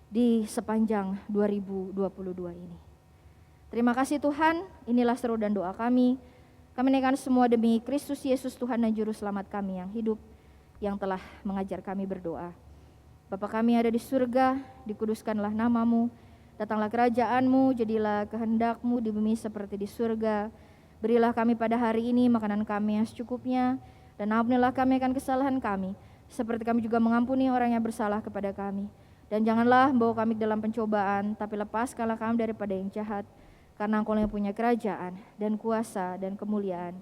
di sepanjang 2022 ini. Terima kasih Tuhan, inilah seru dan doa kami. Kami naikkan semua demi Kristus Yesus Tuhan dan Juru Selamat kami yang hidup, yang telah mengajar kami berdoa. Bapa kami ada di surga, dikuduskanlah namamu, datanglah kerajaan-Mu, jadilah kehendak-Mu di bumi seperti di surga. Berilah kami pada hari ini makanan kami yang secukupnya, dan ampunilah kami akan kesalahan kami, seperti kami juga mengampuni orang yang bersalah kepada kami. Dan janganlah membawa kami dalam pencobaan, tapi lepaskanlah kami daripada yang jahat, karena Engkau yang punya kerajaan dan kuasa dan kemuliaan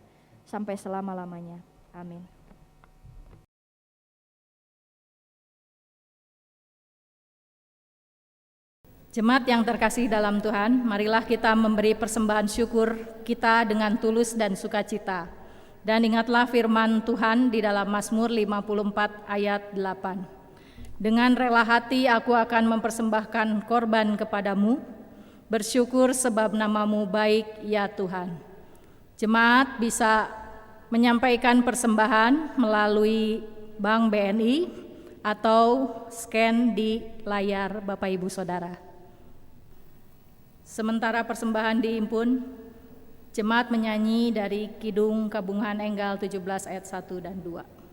sampai selama-lamanya. Amin. Jemaat yang terkasih dalam Tuhan, marilah kita memberi persembahan syukur kita dengan tulus dan sukacita. Dan ingatlah firman Tuhan di dalam Mazmur 54 ayat 8. Dengan rela hati aku akan mempersembahkan korban kepadamu, bersyukur sebab namamu baik ya Tuhan. Jemaat bisa menyampaikan persembahan melalui Bank BNI atau scan di layar Bapak Ibu Saudara. Sementara persembahan dihimpun, jemaat menyanyi dari Kidung Kabungan Enggal 17 ayat 1 dan 2.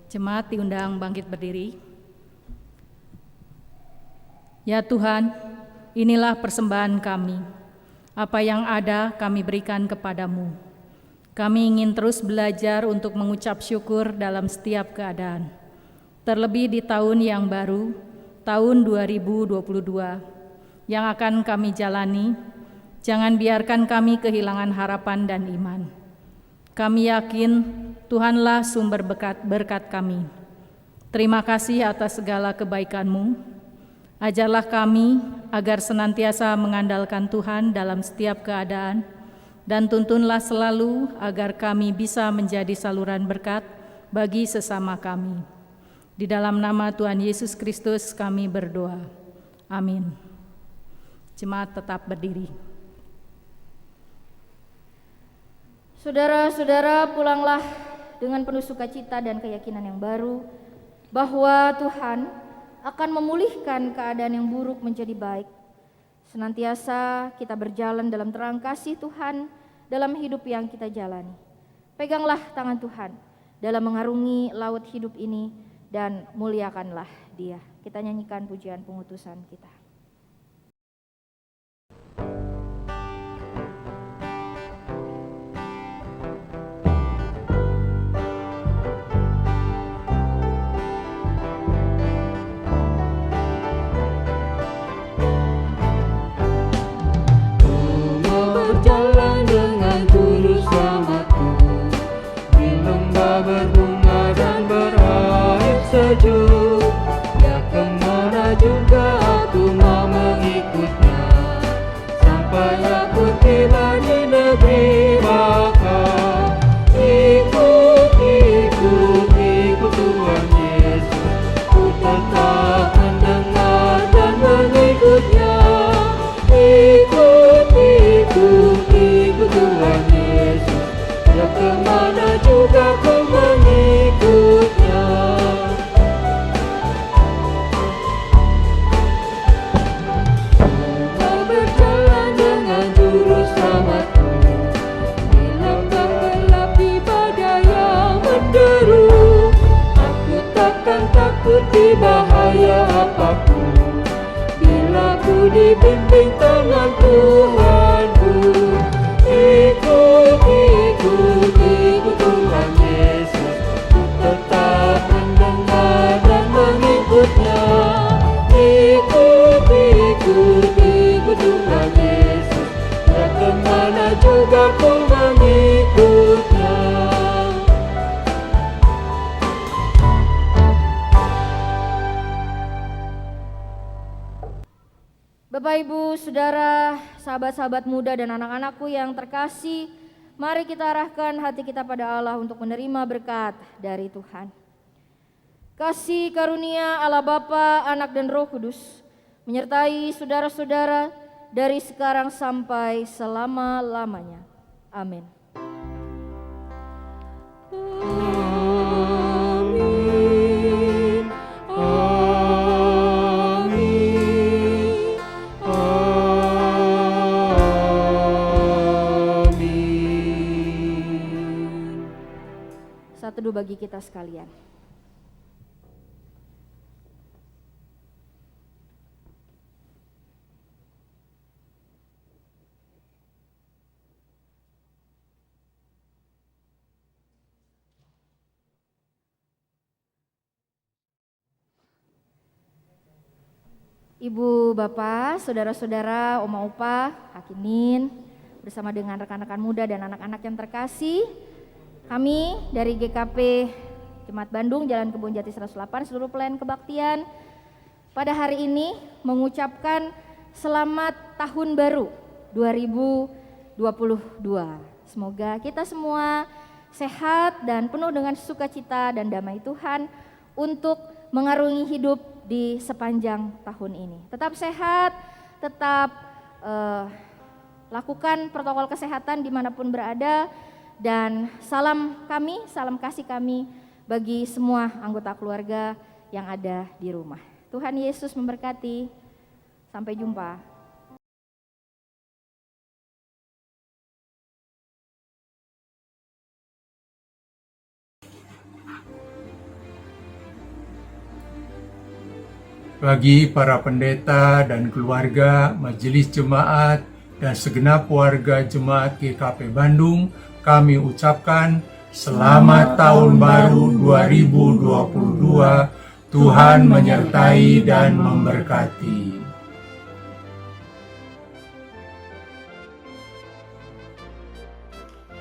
Jemaat diundang bangkit berdiri. Ya Tuhan, inilah persembahan kami. Apa yang ada kami berikan kepadamu. Kami ingin terus belajar untuk mengucap syukur dalam setiap keadaan. Terlebih di tahun yang baru, tahun 2022, yang akan kami jalani, jangan biarkan kami kehilangan harapan dan iman. Kami yakin Tuhanlah sumber berkat kami. Terima kasih atas segala kebaikan-Mu. Ajarlah kami agar senantiasa mengandalkan Tuhan dalam setiap keadaan, dan tuntunlah selalu agar kami bisa menjadi saluran berkat bagi sesama kami. Di dalam nama Tuhan Yesus Kristus kami berdoa. Amin. Jemaat tetap berdiri. Saudara-saudara, pulanglah dengan penuh sukacita dan keyakinan yang baru bahwa Tuhan akan memulihkan keadaan yang buruk menjadi baik. Senantiasa kita berjalan dalam terang kasih Tuhan dalam hidup yang kita jalani. Peganglah tangan Tuhan dalam mengarungi laut hidup ini dan muliakanlah Dia. Kita nyanyikan pujian pengutusan kita. Berbunga dan berair sejuk, ya kemana juga aku mau mengikutnya, sampai aku tiba di negeri Baka. Ikut, ikut, ikut Tuhan Yesus, ku tetap mendengar dan mengikutnya. Ikut, ikut, ikut Tuhan Yesus, ya kemana juga ku mengikutnya. Kau berjalan dengan juru selamatku, di lembah gelap di badai yang menderu. Aku takkan takut di bahaya apapun, bila ku dibimbing tangan Tuhanku. Ikut, ikut, ikut Tuhan Yesus, ku tetap mendengar dan mengikutnya. Ikut, ikut, ikut Tuhan Yesus, ya kemana juga ku mengikutnya. Bapak, Ibu, Saudara, sahabat-sahabat muda dan anak-anakku yang terkasih, mari kita arahkan hati kita pada Allah untuk menerima berkat dari Tuhan. Kasih karunia Allah Bapa, Anak dan Roh Kudus menyertai saudara-saudara dari sekarang sampai selama-lamanya. Amin. Teduh bagi kita sekalian. Ibu, Bapak, saudara-saudara, Oma Opa, Hakimin, bersama dengan rekan-rekan muda dan anak-anak yang terkasih, kami dari GKP Jemaat Bandung Jalan Kebon Jati 108 seluruh pelayan kebaktian pada hari ini mengucapkan selamat tahun baru 2022. Semoga kita semua sehat dan penuh dengan sukacita dan damai Tuhan untuk mengarungi hidup di sepanjang tahun ini. Tetap sehat, tetap lakukan protokol kesehatan dimanapun berada. Dan salam kami, salam kasih kami bagi semua anggota keluarga yang ada di rumah. Tuhan Yesus memberkati. Sampai jumpa. bagi para pendeta dan keluarga, majelis jemaat, dan segenap warga jemaat GKP Bandung, kami ucapkan Selamat Tahun Baru 2022. Tuhan menyertai dan memberkati.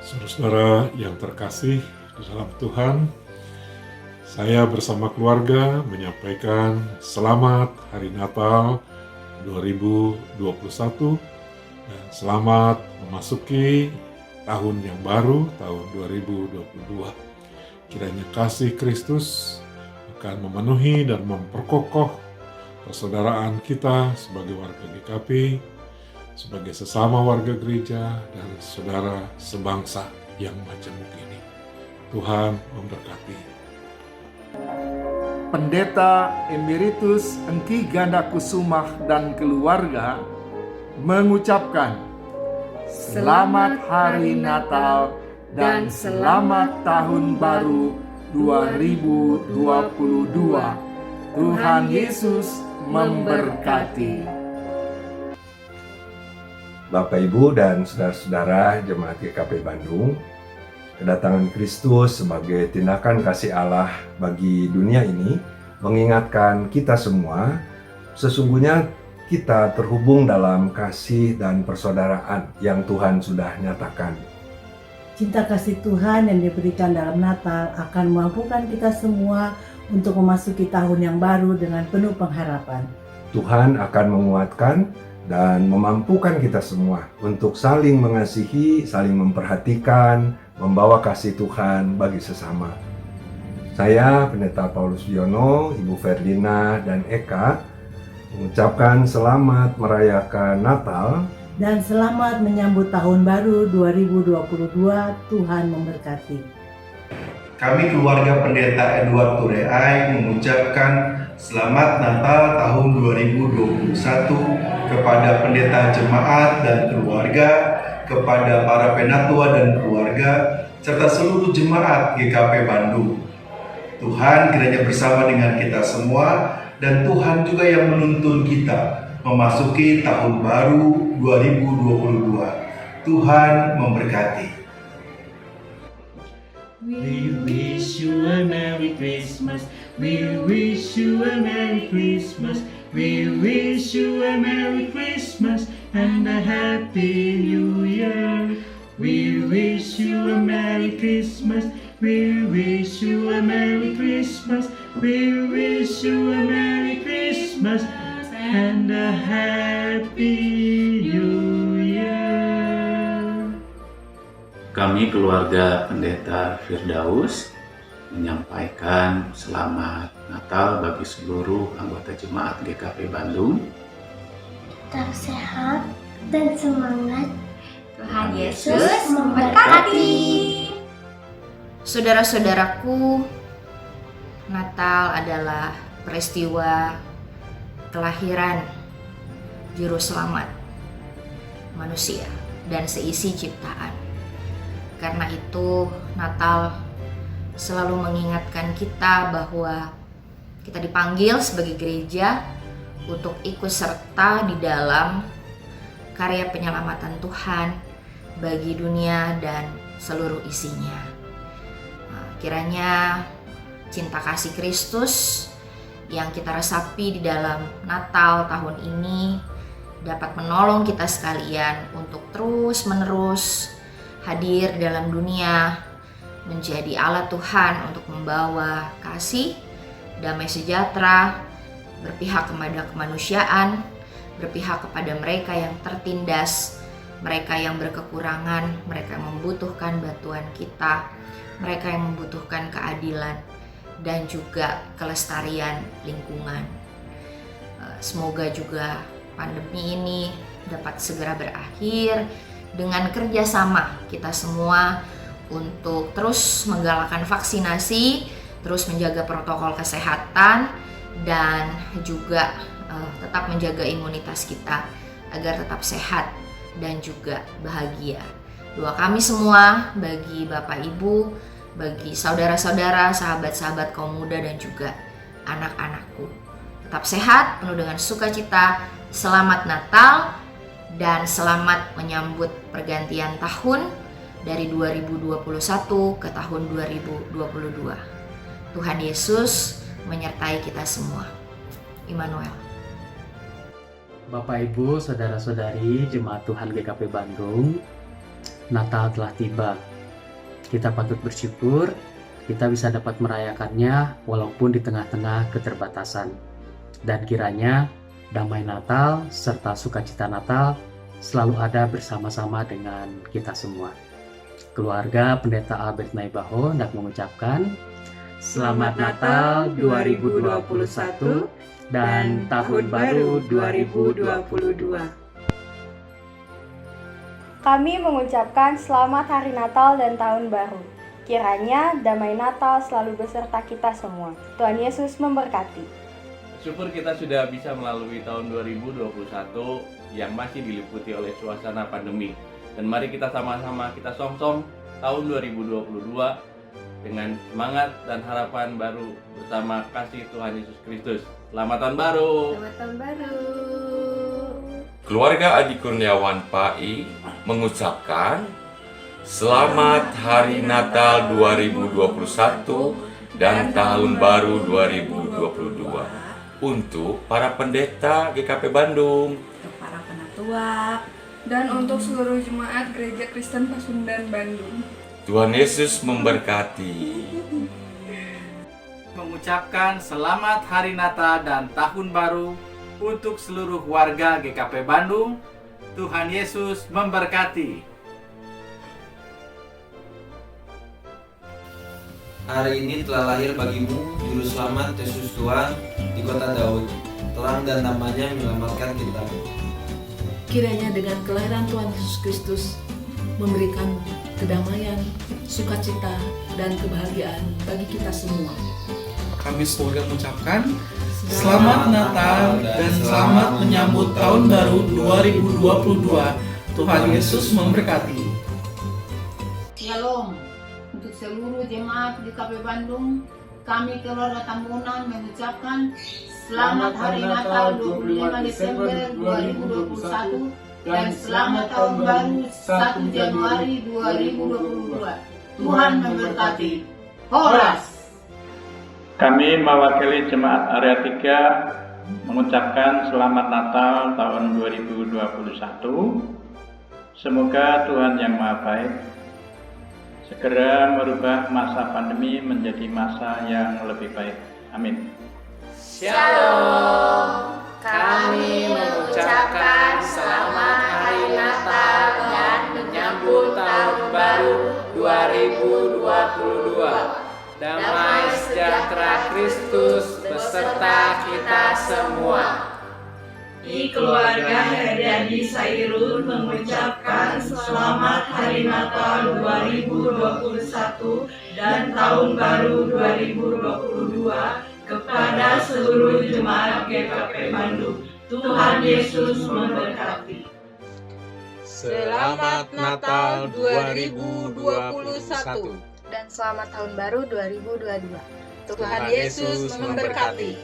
Saudara-saudara yang terkasih di dalam Tuhan, saya bersama keluarga menyampaikan selamat Hari Natal 2021 dan selamat memasuki tahun yang baru, tahun 2022. Kiranya kasih Kristus akan memenuhi dan memperkokoh persaudaraan kita sebagai warga GKP, sebagai sesama warga gereja, dan saudara sebangsa yang majemuk ini. Tuhan memberkati. Pendeta Emeritus Engki Ganda Kusumah dan keluarga mengucapkan Selamat Hari Natal dan Selamat Tahun Baru 2022. Tuhan Yesus memberkati. Bapak, Ibu, dan saudara-saudara jemaat GKP Bandung, kedatangan Kristus sebagai tindakan kasih Allah bagi dunia ini mengingatkan kita semua, sesungguhnya kita terhubung dalam kasih dan persaudaraan yang Tuhan sudah nyatakan. Cinta kasih Tuhan yang diberikan dalam Natal akan memampukan kita semua untuk memasuki tahun yang baru dengan penuh pengharapan. Tuhan akan menguatkan dan memampukan kita semua untuk saling mengasihi, saling memperhatikan, membawa kasih Tuhan bagi sesama. Saya, Pendeta Paulus Yono, Ibu Ferdina, dan Eka, mengucapkan selamat merayakan Natal dan selamat menyambut tahun baru 2022. Tuhan memberkati. Kami keluarga Pendeta Edward Tureai mengucapkan Selamat Natal tahun 2021 kepada pendeta jemaat dan keluarga, kepada para penatua dan keluarga, serta seluruh jemaat GKP Bandung. Tuhan kiranya bersama dengan kita semua, dan Tuhan juga yang menuntun kita memasuki tahun baru 2022. Tuhan memberkati. We wish you a Merry Christmas. We wish you a Merry Christmas. We wish you a Merry Christmas and a Happy New Year. We wish you a Merry Christmas. We wish you a Merry Christmas. We wish you a Merry Christmas and a Happy New Year. Kami keluarga Pendeta Firdaus menyampaikan selamat Natal bagi seluruh anggota jemaat GKP Bandung. Tetap sehat dan semangat. Tuhan Yesus memberkati. Saudara-saudaraku, Natal adalah peristiwa kelahiran Juru Selamat manusia dan seisi ciptaan. Karena itu Natal selalu mengingatkan kita bahwa kita dipanggil sebagai gereja untuk ikut serta di dalam karya penyelamatan Tuhan bagi dunia dan seluruh isinya. Kiranya cinta kasih Kristus yang kita resapi di dalam Natal tahun ini dapat menolong kita sekalian untuk terus-menerus hadir dalam dunia, menjadi alat Tuhan untuk membawa kasih, damai sejahtera, berpihak kepada kemanusiaan, berpihak kepada mereka yang tertindas, mereka yang berkekurangan, mereka yang membutuhkan bantuan kita, mereka yang membutuhkan keadilan dan juga kelestarian lingkungan. Semoga juga pandemi ini dapat segera berakhir dengan kerjasama kita semua untuk terus menggalakkan vaksinasi, terus menjaga protokol kesehatan, dan juga tetap menjaga imunitas kita agar tetap sehat dan juga bahagia. Doa kami semua bagi Bapak Ibu, bagi saudara-saudara, sahabat-sahabat kaum muda, dan juga anak-anakku. Tetap sehat, penuh dengan sukacita. Selamat Natal dan selamat menyambut pergantian tahun dari 2021 ke tahun 2022. Tuhan Yesus menyertai kita semua. Immanuel. Bapak, Ibu, Saudara-saudari Jemaat Tuhan GKP Bandung, Natal telah tiba. Kita patut bersyukur kita bisa dapat merayakannya walaupun di tengah-tengah keterbatasan. Dan kiranya damai Natal serta sukacita Natal selalu ada bersama-sama dengan kita semua. Keluarga Pendeta Albert Naibaho hendak mengucapkan Selamat Natal 2021 dan Tahun Baru 2022. Kami mengucapkan Selamat Hari Natal dan Tahun Baru. Kiranya damai Natal selalu beserta kita semua. Tuhan Yesus memberkati. Syukur kita sudah bisa melalui tahun 2021 yang masih diliputi oleh suasana pandemi. Dan mari kita sama-sama kita song-song tahun 2022 dengan semangat dan harapan baru bersama kasih Tuhan Yesus Kristus. Selamat Tahun Baru! Selamat Tahun Baru! Keluarga Adi Kurniawan PAI mengucapkan Selamat Hari Natal 2021 dan Tahun Baru 2022 untuk para pendeta GKP Bandung, untuk para penatua, dan untuk seluruh jemaat Gereja Kristen Pasundan Bandung. Tuhan Yesus memberkati. Mengucapkan Selamat Hari Natal dan Tahun Baru untuk seluruh warga GKP Bandung. Tuhan Yesus memberkati. Hari ini telah lahir bagimu Juru Selamat Yesus Tuhan di kota Daud. Terang dan namanya menyelamatkan kita. Kiranya dengan kelahiran Tuhan Yesus Kristus memberikan kedamaian, sukacita, dan kebahagiaan bagi kita semua. Kami sekeluarga mengucapkan Selamat Natal dan selamat menyambut Tahun Baru 2022. Tuhan Yesus memberkati. Shalom. Untuk seluruh jemaat di GKP Bandung, kami keluarga Tambunan mengucapkan Selamat Hari Natal 25 Desember 2021 dan Selamat Tahun Baru 1 Januari 2022. Tuhan memberkati. Horas. Kami mewakili Jemaat Area 3 mengucapkan Selamat Natal tahun 2021. Semoga Tuhan yang Maha Baik segera merubah masa pandemi menjadi masa yang lebih baik. Amin. Shalom. Kami mengucapkan Selamat Hari Natal dan menyambut Tahun Baru 2022. Damai sejahtera Kristus beserta kita semua. Di keluarga Heriadi Sairun mengucapkan Selamat Hari Natal 2021 dan Tahun Baru 2022 kepada seluruh jemaat GKP Bandung. Tuhan Yesus memberkati. Selamat Natal 2021 dan Selamat Tahun Baru 2022. Tuhan Yesus memberkati.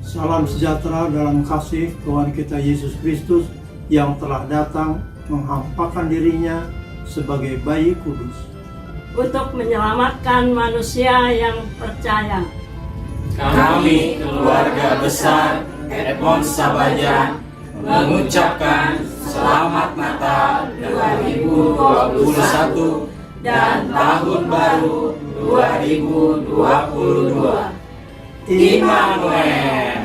Salam sejahtera dalam kasih Tuhan kita Yesus Kristus yang telah datang menghampakan dirinya sebagai bayi kudus untuk menyelamatkan manusia yang percaya. Kami keluarga besar Edmond Sabajan mengucapkan Selamat Natal 2021 dan Tahun Baru 2022. Immanuel.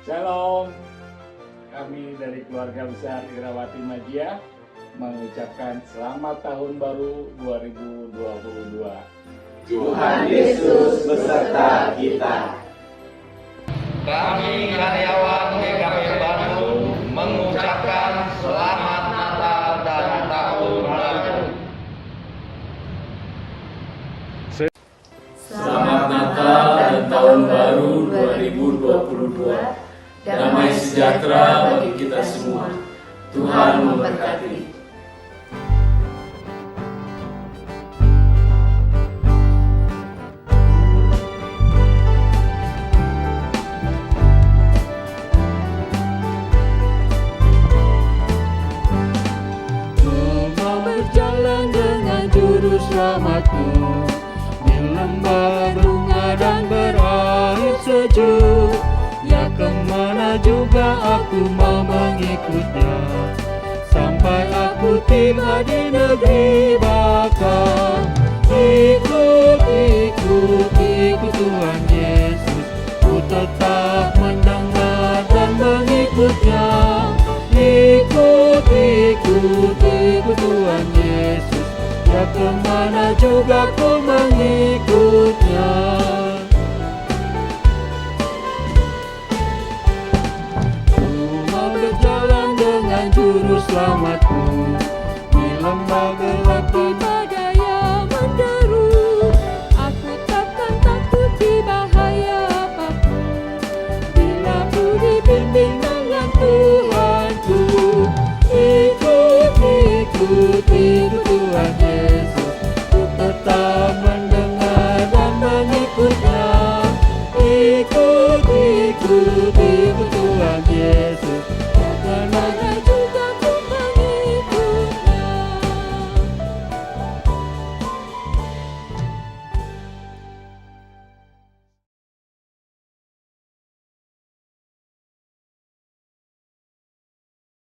Shalom. Kami dari keluarga besar Irawati Majia mengucapkan Selamat Tahun Baru 2022. Tuhan Yesus beserta kita. Kami karyawan GKP Bandung mengucapkan Selamat Natal dan Tahun Baru. Selamat Natal dan Tahun Baru 2022. Damai sejahtera bagi kita semua. Tuhan memberkati. selamatku. Di lembah bunga dan berair sejuk, ya kemana juga aku mau mengikutnya, sampai aku tiba di negeri baka. Ikut, ikut, ikut Tuhan Yesus, ku tetap mendengar dan mengikutnya. Ikut, ikut, ikut Tuhan Yesus, ya kemana juga ku mengikutnya. Ku mau berjalan dengan juru selamatku, di lembah gelap di badai menderu. Aku takkan takuti bahaya apapun, bila ku dibimbing dengan Tuhanku. Ikut, ikut, ikut Tuhan Yesus, ku tetap mendengar dan mengikutnya. Ikut, ikut,